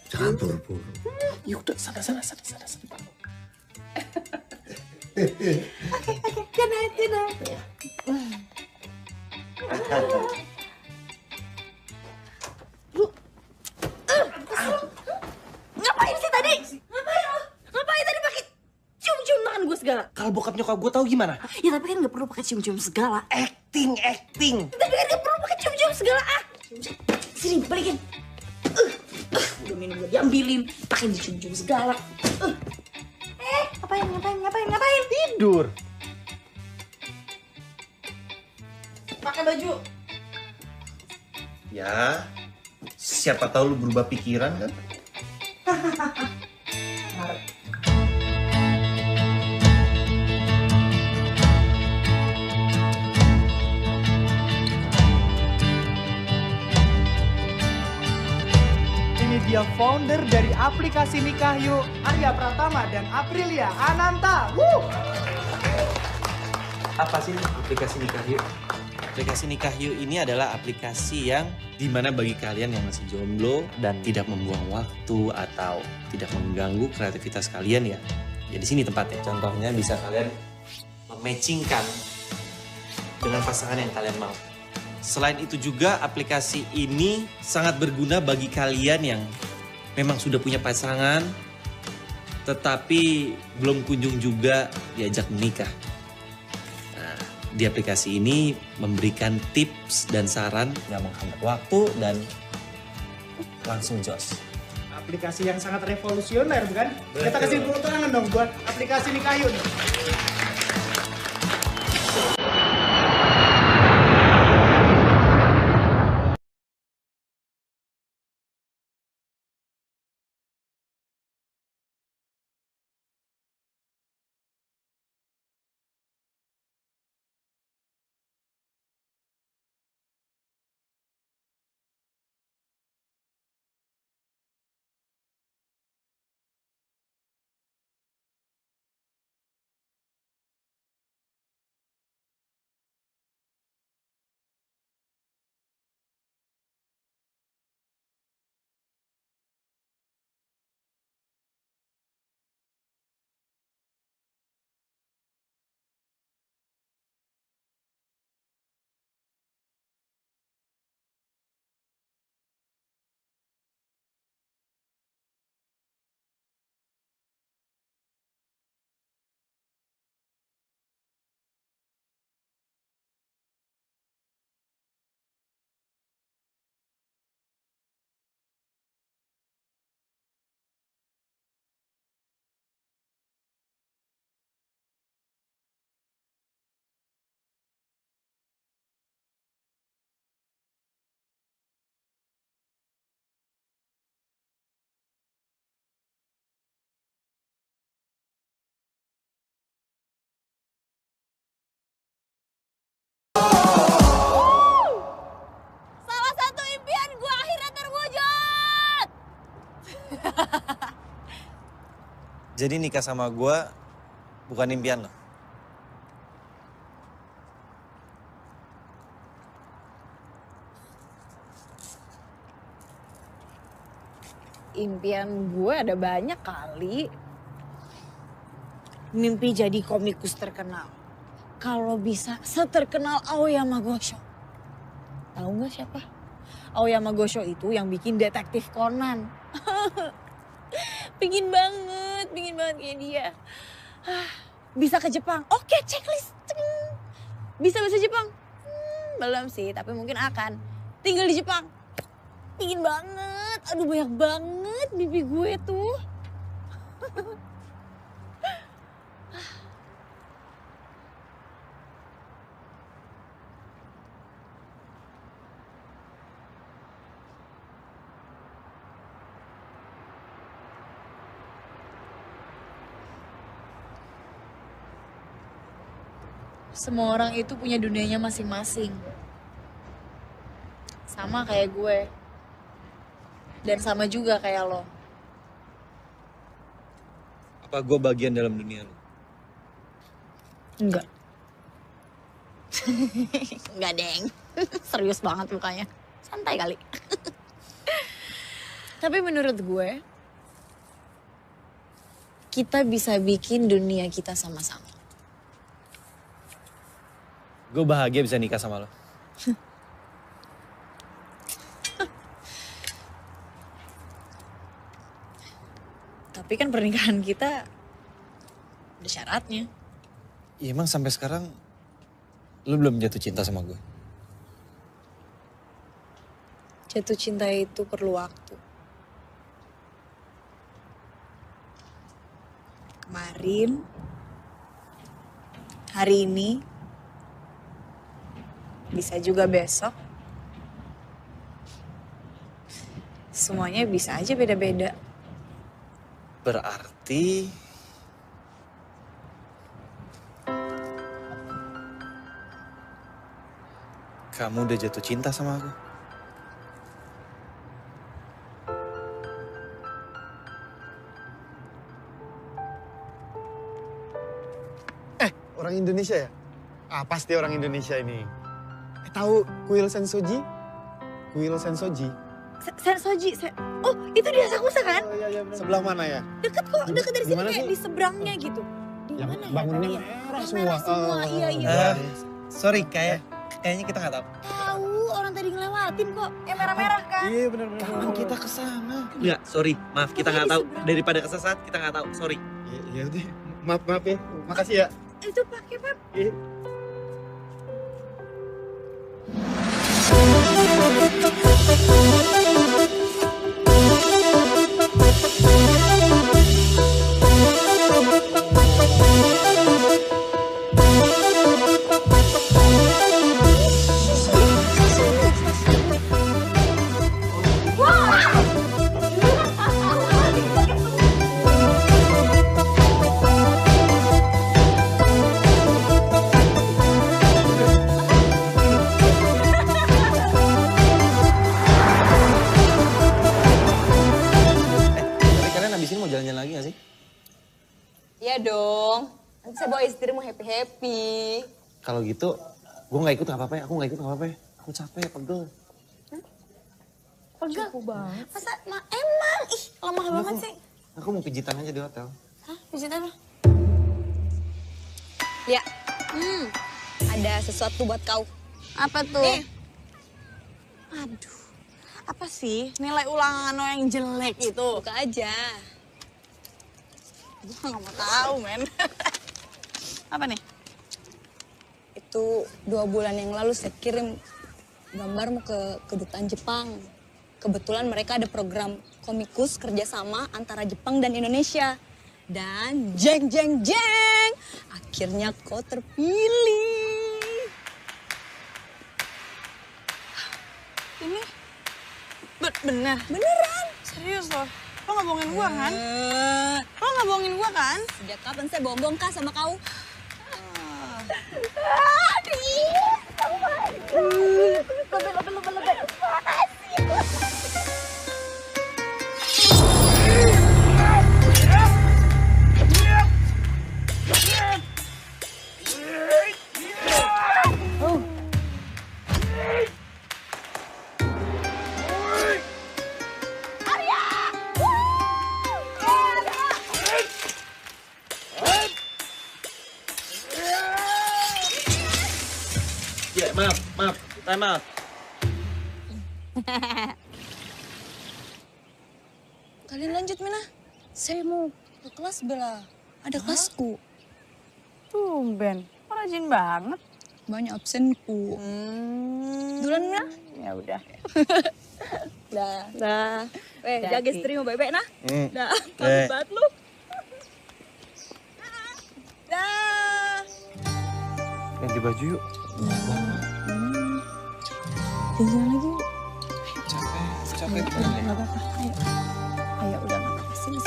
Jangan buru-buru. Yuk, udah sana. Oke, good night. Ngapain sih tadi? Ngapain tadi pakai cium-cium tangan gue segala? Kalau bokap nyokap gue tahu gimana? Ya tapi kan gak perlu pakai cium-cium segala. Acting. Tapi kan gak perlu pakai cium-cium segala. Sini, balikin. Udah minum gak diambilin, pakai dicium-cium segala. Ngapain? Tidur. Pakai baju. Ya, siapa tahu lu berubah pikiran kan? Ini dia founder dari aplikasi Nikah Yuk, Arya Pratama dan Aprilia Ananta. Apa sih aplikasi Nikah Yuk? Aplikasi Nikah Yuk ini adalah aplikasi yang dimana bagi kalian yang masih jomblo dan tidak membuang waktu atau tidak mengganggu kreativitas kalian ya di sini tempatnya. Contohnya bisa kalian mematchingkan dengan pasangan yang kalian mau. Selain itu juga aplikasi ini sangat berguna bagi kalian yang memang sudah punya pasangan tetapi belum kunjung juga diajak menikah. Nah, di aplikasi ini memberikan tips dan saran nggak menghambat waktu dan langsung jos. Aplikasi yang sangat revolusioner bukan? Kita kasih tepuk tangan dong buat aplikasi Nikah Yuk nih. Jadi nikah sama gue bukan impian lo? Impian gue ada banyak kali. Mimpi jadi komikus terkenal. Kalau bisa seterkenal Aoyama Gosho. Tahu nggak siapa? Aoyama Gosho itu yang bikin Detektif Conan. Pingin banget kayak dia. Bisa ke Jepang. Oke, checklist. Bisa bahasa Jepang? Belum sih, tapi mungkin akan. Tinggal di Jepang. Pingin banget. Aduh, banyak banget mimpi gue tuh. Semua orang itu punya dunianya masing-masing. Sama kayak gue. Dan sama juga kayak lo. Apa gue bagian dalam dunia lo? Enggak. Enggak, Deng. Serius banget mukanya. Santai kali. Tapi menurut gue, kita bisa bikin dunia kita sama-sama. Gue bahagia bisa nikah sama lo. Tapi kan pernikahan kita ada syaratnya. Ya emang sampai sekarang lo belum jatuh cinta sama gue? Jatuh cinta itu perlu waktu. Kemarin, hari ini, bisa juga besok. Semuanya bisa aja beda-beda. Berarti kamu udah jatuh cinta sama aku? Orang Indonesia ya? Ah, pasti orang Indonesia ini. Tahu kuil Sensoji? Kuil Sensoji? Sensoji, oh itu di Asakusa kan? Oh, iya, sebelah mana ya? Deket kok, deket dari sini Gimana kayak sih? di seberangnya gitu. Di Yang mana ya? bangunannya tadi ya? merah Yang semua. merah semua, iya. Sorry, kayaknya kita nggak tahu. Tahu, orang tadi ngelewatin kok. Yang merah-merah kan? Iya benar-benar. Kapan kita kesana? Enggak, sorry, maaf kita nggak tahu. Daripada kesesat kita nggak tahu, sorry. Iya udah, maaf ya. Makasih ya. Itu pakai Pep. Iya. Tapi kalian abis ini mau jalan-jalan lagi nggak sih? Iya dong. Nanti saya bawa istri mau happy-happy. Kalau gitu, gue nggak ikut nggak apa-apa ya. Aku nggak ikut nggak apa-apa ya. Aku capek, pegel. Pegel. Banget. Masa emang? Ih, lama banget sih. Aku mau pijitan aja di hotel. Hah? Pijit apa? Ya. Ada sesuatu buat kau. Apa tuh? Nih. Aduh. Apa sih nilai ulangan lo yang jelek itu? Buka aja. Gue gak mau tahu, men. Apa nih? Itu 2 bulan yang lalu saya kirim gambarmu ke kedutaan Jepang. Kebetulan mereka ada program komikus kerjasama antara Jepang dan Indonesia. Dan jeng, akhirnya kau terpilih. Ini bener? Beneran. Serius loh? Lo gak bohongin gua kan? Lo gak bohongin gua kan? Sejak kapan saya bohong kah sama kau? Lebih. time out. Kalian lanjut, Mina. Saya mau ke kelas, Bella. Ada kelasku. Tumben, kok rajin banget. Banyak absenku. Duluan, Mina? Ya udah. Dah. Jaga istri mau baik-baik, nah. Dah, Eh. kamu banget lu. Dah. Ganti baju yuk. Jalan lagi. Capek. Nggak apa-apa. Ayo, udah nggak apa-apa. Sini.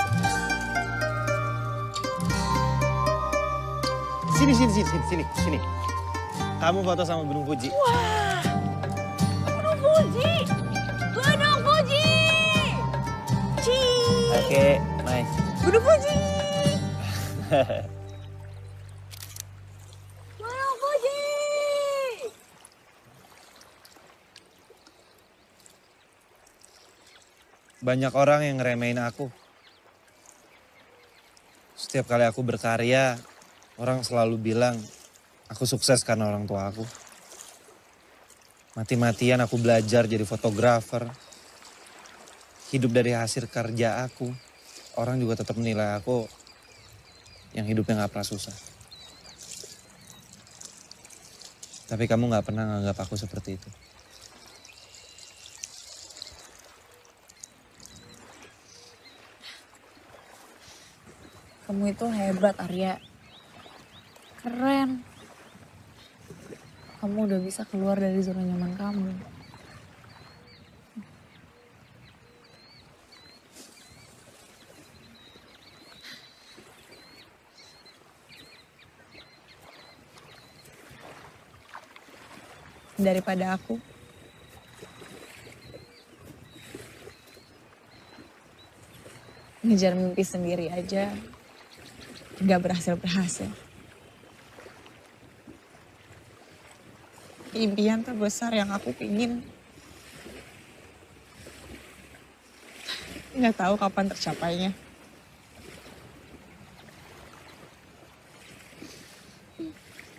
Sini. Kamu foto sama Gunung Fuji. Wah, Gunung Fuji. Cheese. Oke, nice. Gunung Fuji. Gunung Fuji. Banyak orang yang ngeremehin aku. Setiap kali aku berkarya, orang selalu bilang aku sukses karena orang tua aku. Mati-matian aku belajar jadi fotografer. Hidup dari hasil kerja aku. Orang juga tetap menilai aku yang hidupnya gak pernah susah. Tapi kamu gak pernah nganggap aku seperti itu. Kamu itu hebat, Arya. Keren. Kamu udah bisa keluar dari zona nyaman kamu. Daripada aku. Ngejar mimpi sendiri aja. Gak berhasil-berhasil. Impian terbesar yang aku pingin. Nggak tahu kapan tercapainya.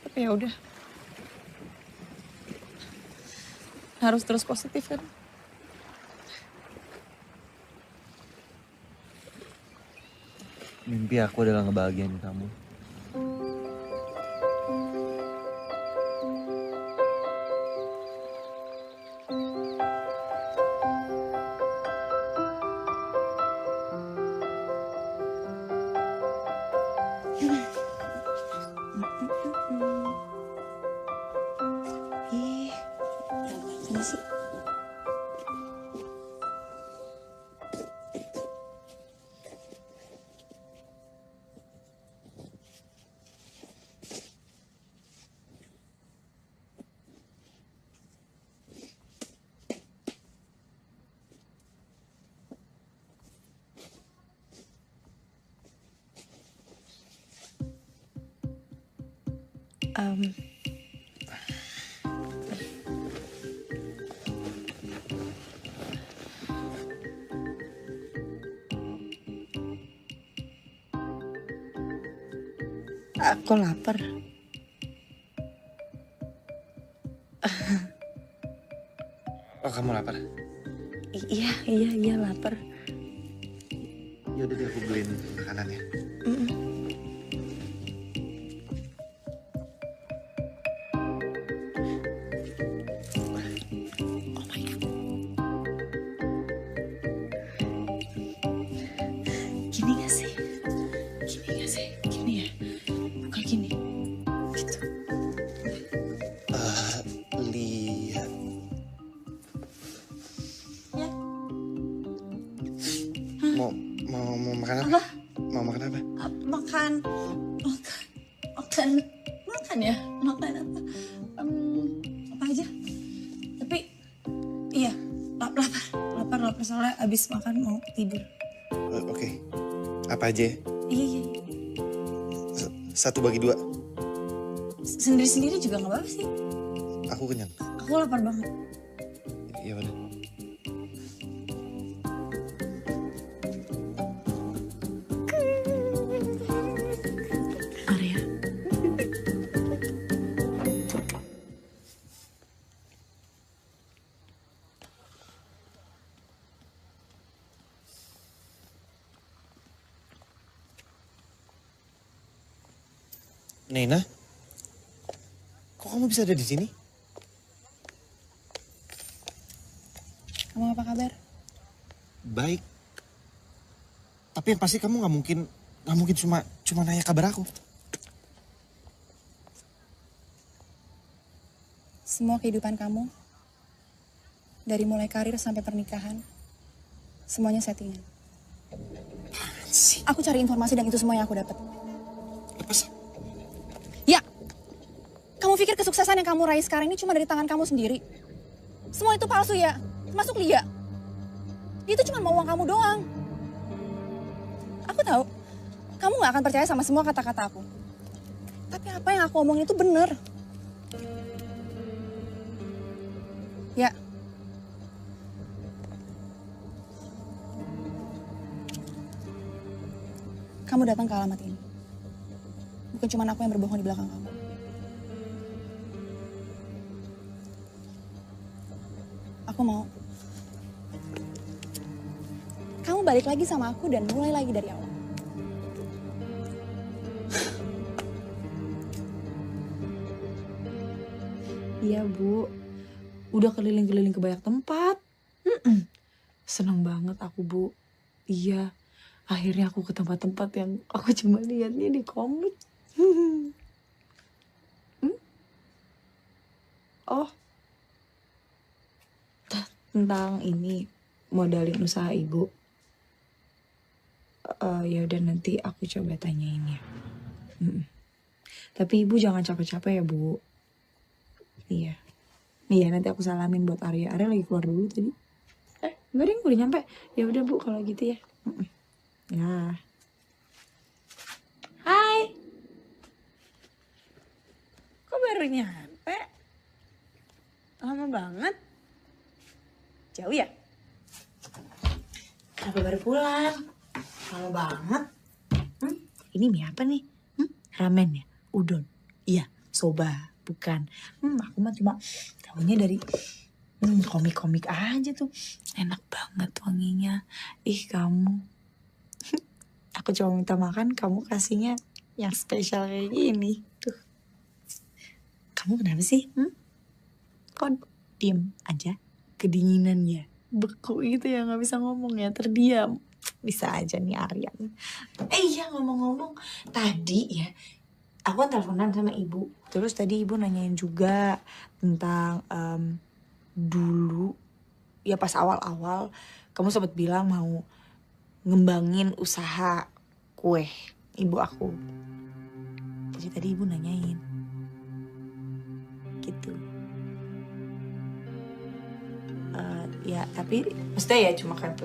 Tapi ya udah. Harus terus positif kan? Mimpi aku adalah ngebahagiain kamu. Ih, apa sih? Aku lapar. Oh, kamu lapar? Iya lapar. Ya udah deh, aku beliin makanannya. Gini gak sih? Gini ya? Bukan gini. Gitu. Lihat. Ya. Mau makan apa? Apa? Mau makan apa? Makan ya? Makan apa? Apa aja? Tapi iya, lapar soalnya abis makan mau tidur. Oke. Apa aja? Iya. 1/2. Sendiri-sendiri juga gak apa-apa sih. Aku kenyang. Aku lapar banget. Ya udah. Arya. Nena, kok kamu bisa ada di sini? Kamu apa kabar? Baik. Tapi yang pasti kamu nggak mungkin cuma nanya kabar aku. Semua kehidupan kamu, dari mulai karir sampai pernikahan, semuanya settingan. Aku cari informasi dan itu semua yang aku dapat. Ya, kamu pikir kesuksesan yang kamu raih sekarang ini cuma dari tangan kamu sendiri? Semua itu palsu ya, termasuk Lia. Dia itu cuma mau uang kamu doang. Aku tahu, kamu gak akan percaya sama semua kata-kata aku. Tapi apa yang aku omongin itu bener. Ya. Kamu datang ke alamat ini. Bukan cuma aku yang berbohong di belakang kamu. Aku mau kamu balik lagi sama aku dan mulai lagi dari awal. Iya, Bu. Udah keliling-keliling ke banyak tempat. Seneng banget aku, Bu. Iya, akhirnya aku ke tempat-tempat yang aku cuma lihatnya di komik. Oh, tentang ini, modalin usaha Ibu. Ya udah nanti aku coba tanyain ya. Tapi Ibu jangan capek-capek ya, Bu. Iya. Iya, nanti aku salamin buat Arya. Arya lagi keluar dulu tadi. Enggak deh, udah nyampe. Ya udah Bu, kalau gitu ya. Ya. Hai. Kok baru nyampe? Lama banget. Jauh ya? Kenapa baru pulang? Lama banget. Ini mie apa nih? Ramen ya? Udon? Iya, soba. Bukan. Aku mah cuma tahunya dari komik-komik aja tuh. Enak banget wanginya. Ih, kamu. Aku cuma minta makan, kamu kasihnya yang spesial kayak gini. Tuh. Kamu kenapa sih? Kok diem aja? Kedinginan ya? Beku gitu ya, gak bisa ngomong ya, terdiam. Bisa aja nih Aryan. Iya, ngomong-ngomong. Tadi ya, aku teleponan sama ibu. Terus tadi ibu nanyain juga tentang dulu. Ya pas awal-awal, kamu sempat bilang mau ngembangin usaha kue ibu aku. Jadi tadi ibu nanyain. Gitu. Ya tapi maksudnya ya cuma kan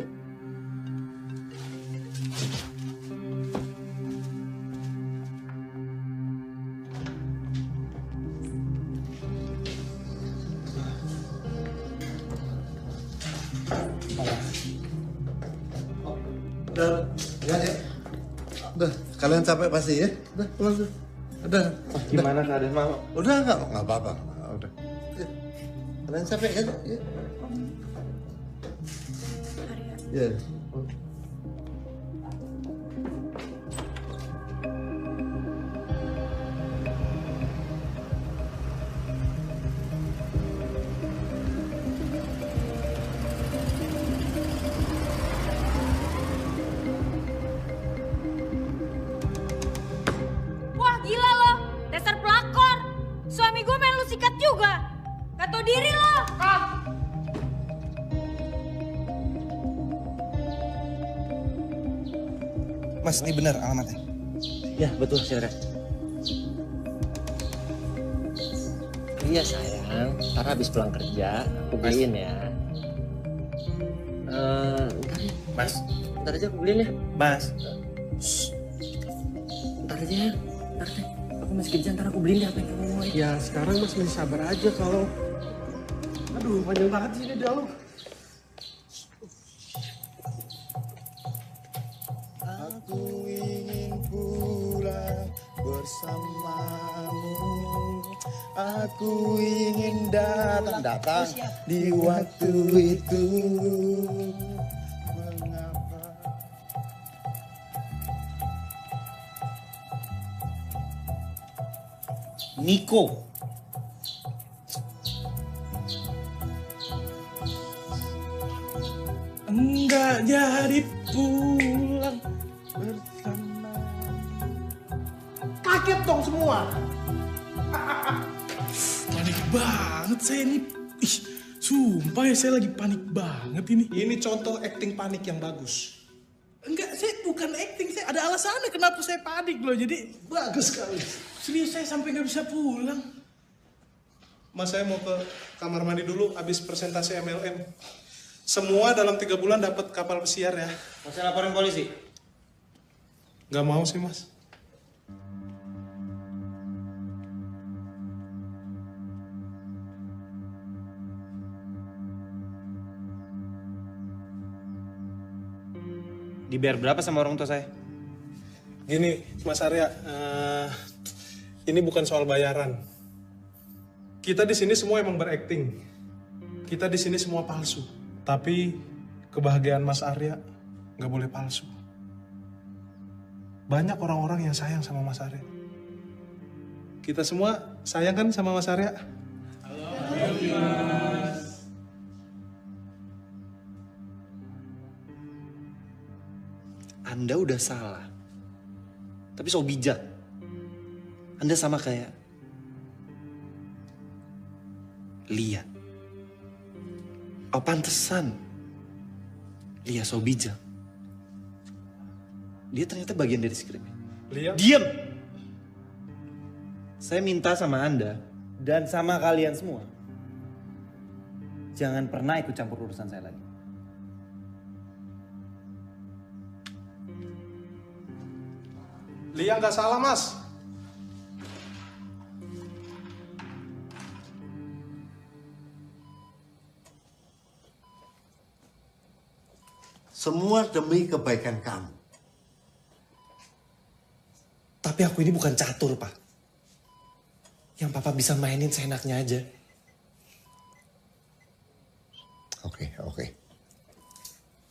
Udah, kalian capek pasti ya? Udah, pulang tuh. Udah. Gimana keadaan Mama? Udah nggak apa-apa. Udah. Ya. Kalian capek kan? Ya. Ya. Wah gila lo, dasar pelakor. Suami gue main lu sikat juga. Gak tau diri lo. Mas, ini benar alamatnya? Ya, betul, Sarah. Iya sayang, ntar habis pulang kerja, aku beliin ya. Ntar ya. Mas. Ntar aja aku beliin ya. Mas. Ntar aja ya. Ntar deh. Aku masih kerja, ntar aku beliin deh apa yang kamu mau. Ya sekarang Mas masih sabar aja kalau... Aduh, panjang banget sih ini dialog. Aku ingin pulang bersamamu. Aku ingin datang di waktu itu. Mengapa? Niko. Enggak jadi pulang bersama. Kaget dong semua. Panik banget saya ini. Ih, sumpah ya saya lagi panik banget ini. Ini contoh acting panik yang bagus. Enggak, saya bukan acting, saya ada alasannya kenapa saya panik loh. Jadi bagus sekali. Serius saya sampai nggak bisa pulang. Mas, saya mau ke kamar mandi dulu habis presentasi MLM. Semua dalam 3 bulan dapat kapal pesiar ya. Mau saya laporin polisi? Nggak mau sih, Mas. Dibayar berapa sama orang tua saya? Gini, Mas Arya, ini bukan soal bayaran. Kita di sini semua emang berakting. Kita di sini semua palsu. Tapi kebahagiaan Mas Arya nggak boleh palsu. Banyak orang-orang yang sayang sama Mas Arya. Kita semua sayang kan sama Mas Arya? Anda udah salah. Tapi so bijak. Anda sama kayak Lia. Oh pantesan. Lia so bijak. Dia ternyata bagian dari skrip. Lia? Diam! Saya minta sama Anda dan sama kalian semua. Jangan pernah ikut campur urusan saya lagi. Lia nggak salah, Mas. Semua demi kebaikan kamu. Tapi aku ini bukan catur, Pak. Yang Papa bisa mainin seenaknya aja. Oke.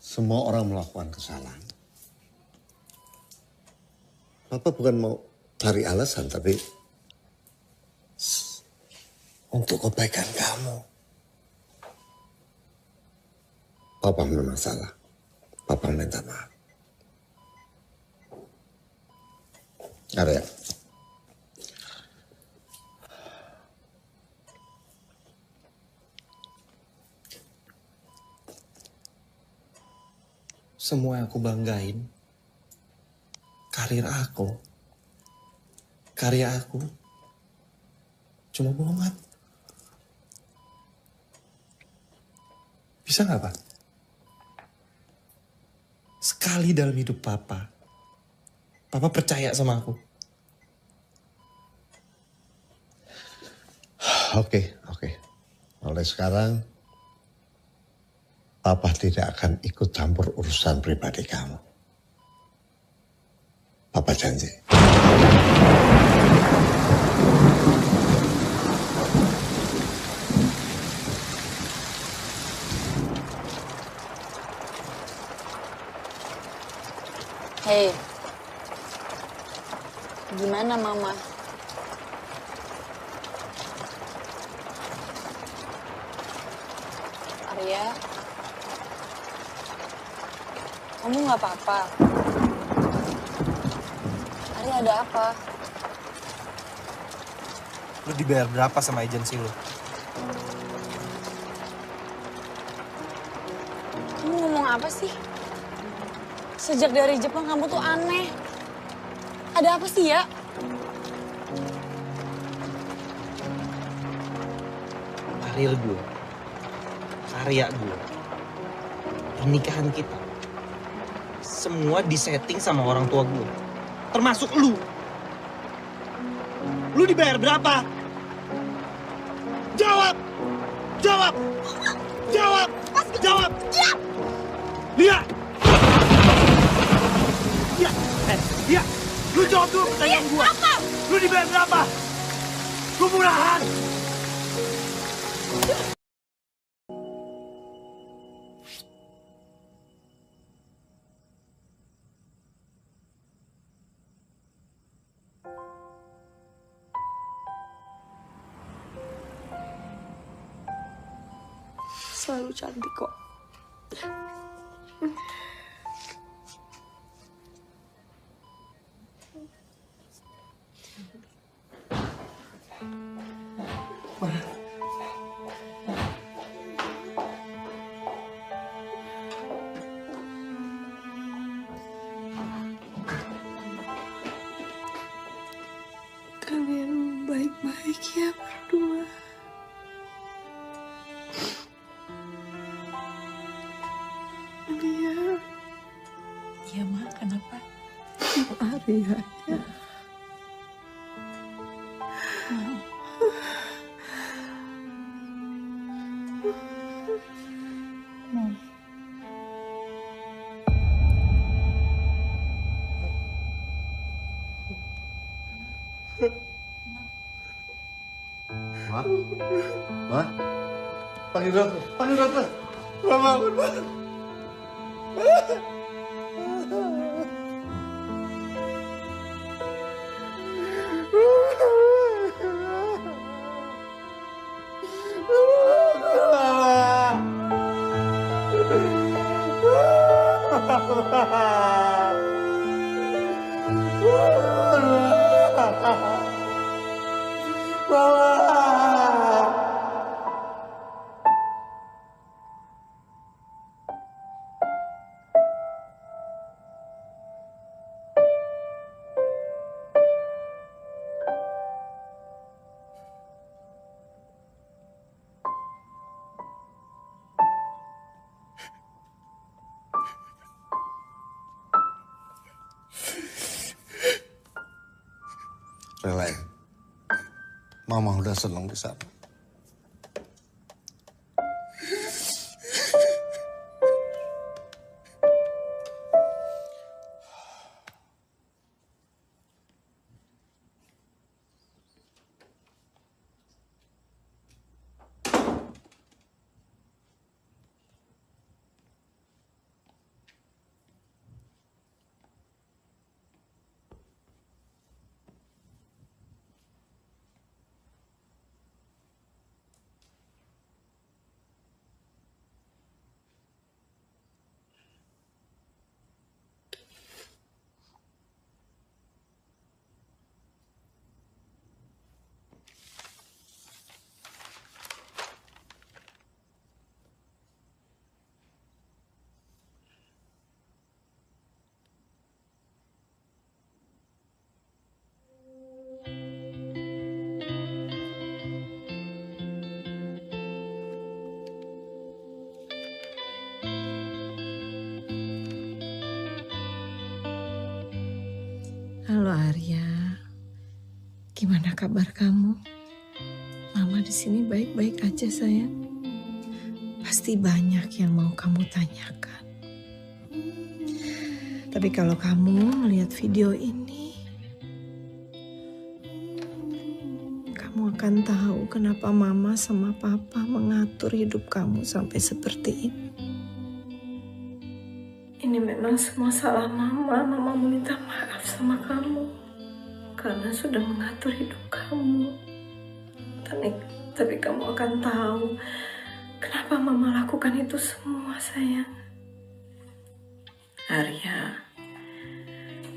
Semua orang melakukan kesalahan. Papa bukan mau cari alasan, tapi untuk kebaikan kamu. Papa memang salah. Papa minta maaf. Arya. Semua yang aku banggain, karir aku, karya aku, cuma bohongan. Bisa nggak, Pak? Sekali dalam hidup Papa percaya sama aku. Oke. Mulai sekarang, Papa tidak akan ikut campur urusan pribadi kamu. Papa janji. Hei, gimana Mama? Arya, kamu nggak apa-apa? Arya ada apa? Lu dibayar berapa sama agensi lu? Kamu ngomong apa sih? Sejak dari Jepang kamu tuh aneh. Ada apa sih ya? Karir gue, karya gue, pernikahan kita. Semua disetting sama orang tua gue. Termasuk lu. Lu dibayar berapa? Jawab! Jawab! Jawab! Jawab! Lia! Lia! Lu jawab dulu pertanyaan gue. Lu dibayar berapa? Gue murahan! selalu cantik kok. Kalian baik-baik ya berdua. Alia. Iya, Ma, kenapa? Alia ya. Ma? Ma? Panggil dokter. Panggil dokter. Ma, bangun, Ma. Rela ya? Mama udah seneng di sana. Halo Arya, gimana kabar kamu? Mama di sini baik-baik aja sayang. Pasti banyak yang mau kamu tanyakan. Tapi kalau kamu melihat video ini, kamu akan tahu kenapa Mama sama Papa mengatur hidup kamu sampai seperti ini. Ini memang semua salah Mama. Mama minta maaf sama kamu karena sudah mengatur hidup kamu. Tapi kamu akan tahu kenapa Mama lakukan itu semua, sayang. Arya,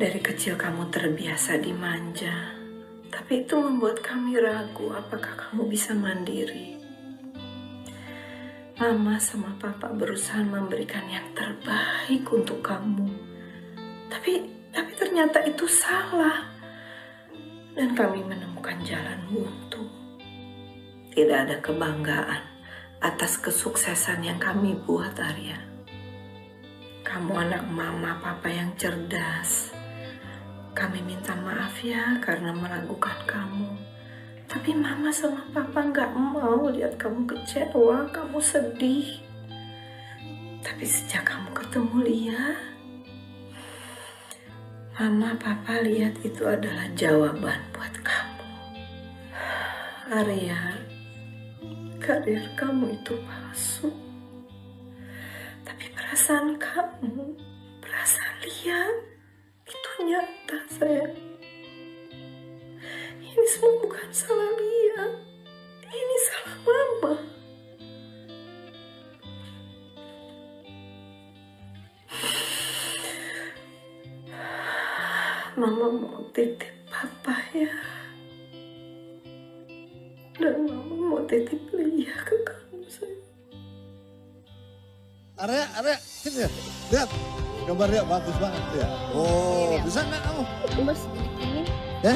dari kecil kamu terbiasa dimanja, tapi itu membuat kami ragu apakah kamu bisa mandiri. Mama sama Papa berusaha memberikan yang terbaik untuk kamu. Tapi ternyata itu salah. Dan kami menemukan jalan buntu. Tidak ada kebanggaan atas kesuksesan yang kami buat, Arya. Kamu anak Mama Papa yang cerdas. Kami minta maaf ya karena meragukan kamu. Tapi Mama sama Papa nggak mau lihat kamu kecewa, kamu sedih. Tapi sejak kamu ketemu Lia, Mama Papa lihat itu adalah jawaban buat kamu. Arya, karir kamu itu palsu. Tapi perasaan kamu, perasaan Lia, itu nyata, sayang. Ini semua bukan salah Lia. Ini salah Mama. Mama mau titip papa ya. Dan mama mau titip Lia ke kamu, sayang. Arya, sini ya. Lihat, gambar dia bagus banget ya. Oh, bisa nggak kamu? Umur segini ini. Ya?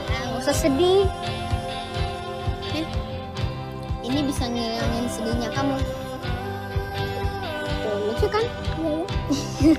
Nggak usah sedih. Nih, ini bisa ngilangin sedihnya kamu. Tuh, lucu kan? Iya.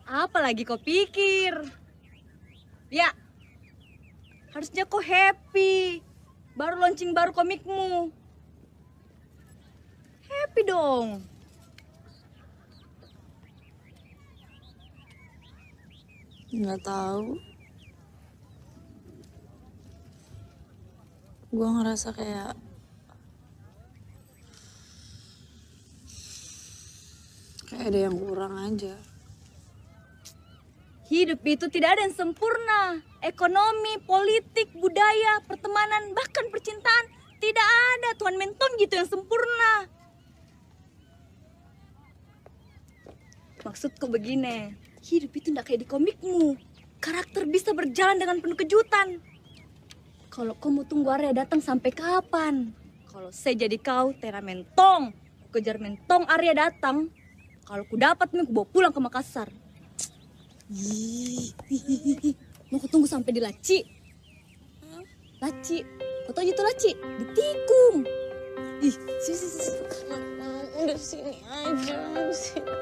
Apa lagi kau pikir? Ya, harusnya kau happy. Baru launching baru komikmu. Happy dong. Nggak tahu. Gue ngerasa kayak ada yang kurang aja. Hidup itu tidak ada yang sempurna. Ekonomi, politik, budaya, pertemanan, bahkan percintaan. Tidak ada Tuan Menton gitu yang sempurna. Maksudku begini, hidup itu tidak kayak di komikmu. Karakter bisa berjalan dengan penuh kejutan. Kalau kau mau tunggu Arya datang sampai kapan? Kalau saya jadi kau, Tera Mentong. Ku kejar Mentong Arya datang. Kalau ku dapat, ku bawa pulang ke Makassar. Mau kutunggu sampai di laci. Laci, kau tahu itu laci? Di tikung. Ih, sini. Udah sini aja, sini.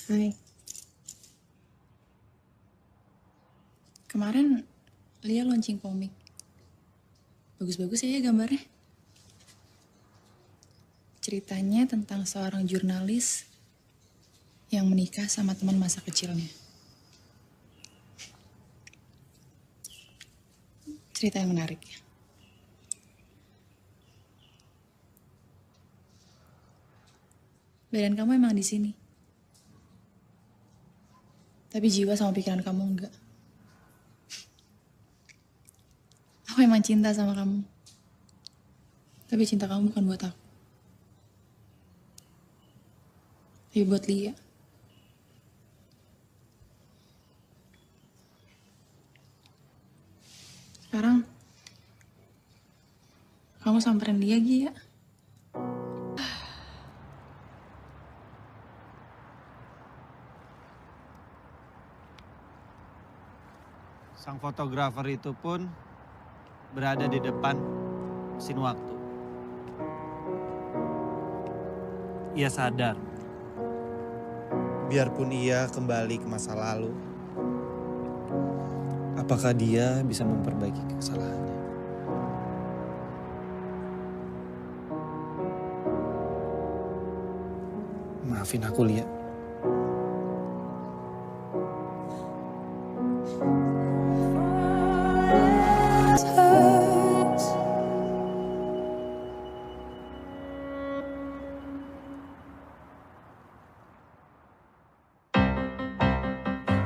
Hai. Kemarin Lia launching komik. Bagus-bagus ya gambarnya. Ceritanya tentang seorang jurnalis yang menikah sama teman masa kecilnya. Cerita yang menarik ya. Badan kamu emang di sini. Tapi jiwa sama pikiran kamu enggak. Aku emang cinta sama kamu. Tapi cinta kamu bukan buat aku. Tapi buat Lia. Sekarang, kamu samperin dia, Gi, ya? Sang fotografer itu pun berada di depan mesin waktu. Ia sadar, biarpun ia kembali ke masa lalu, apakah dia bisa memperbaiki kesalahannya? Maafin aku, Lia.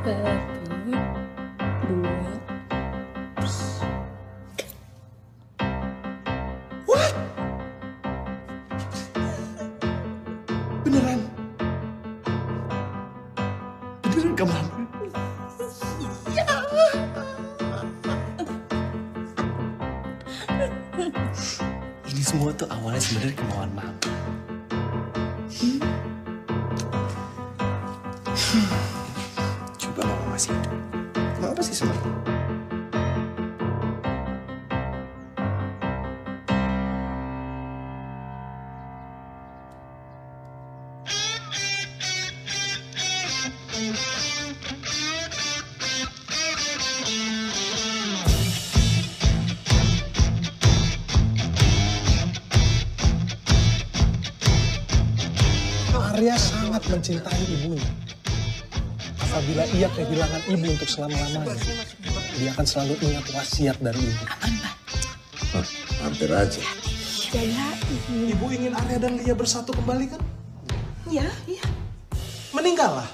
What? Beneran? Beneran kamu hamil? Ini semua tuh awalnya sebenarnya kemauan mama. Coba mama masih hidup. Mama pasti senang. Arya sangat mencintai ibunya. Apabila ia kehilangan ibu untuk selama-lamanya, dia akan selalu ingat wasiat dari ibu. Hampir aja. Ibu ingin Arya dan Lia bersatu kembali kan? Iya, iya. Meninggallah.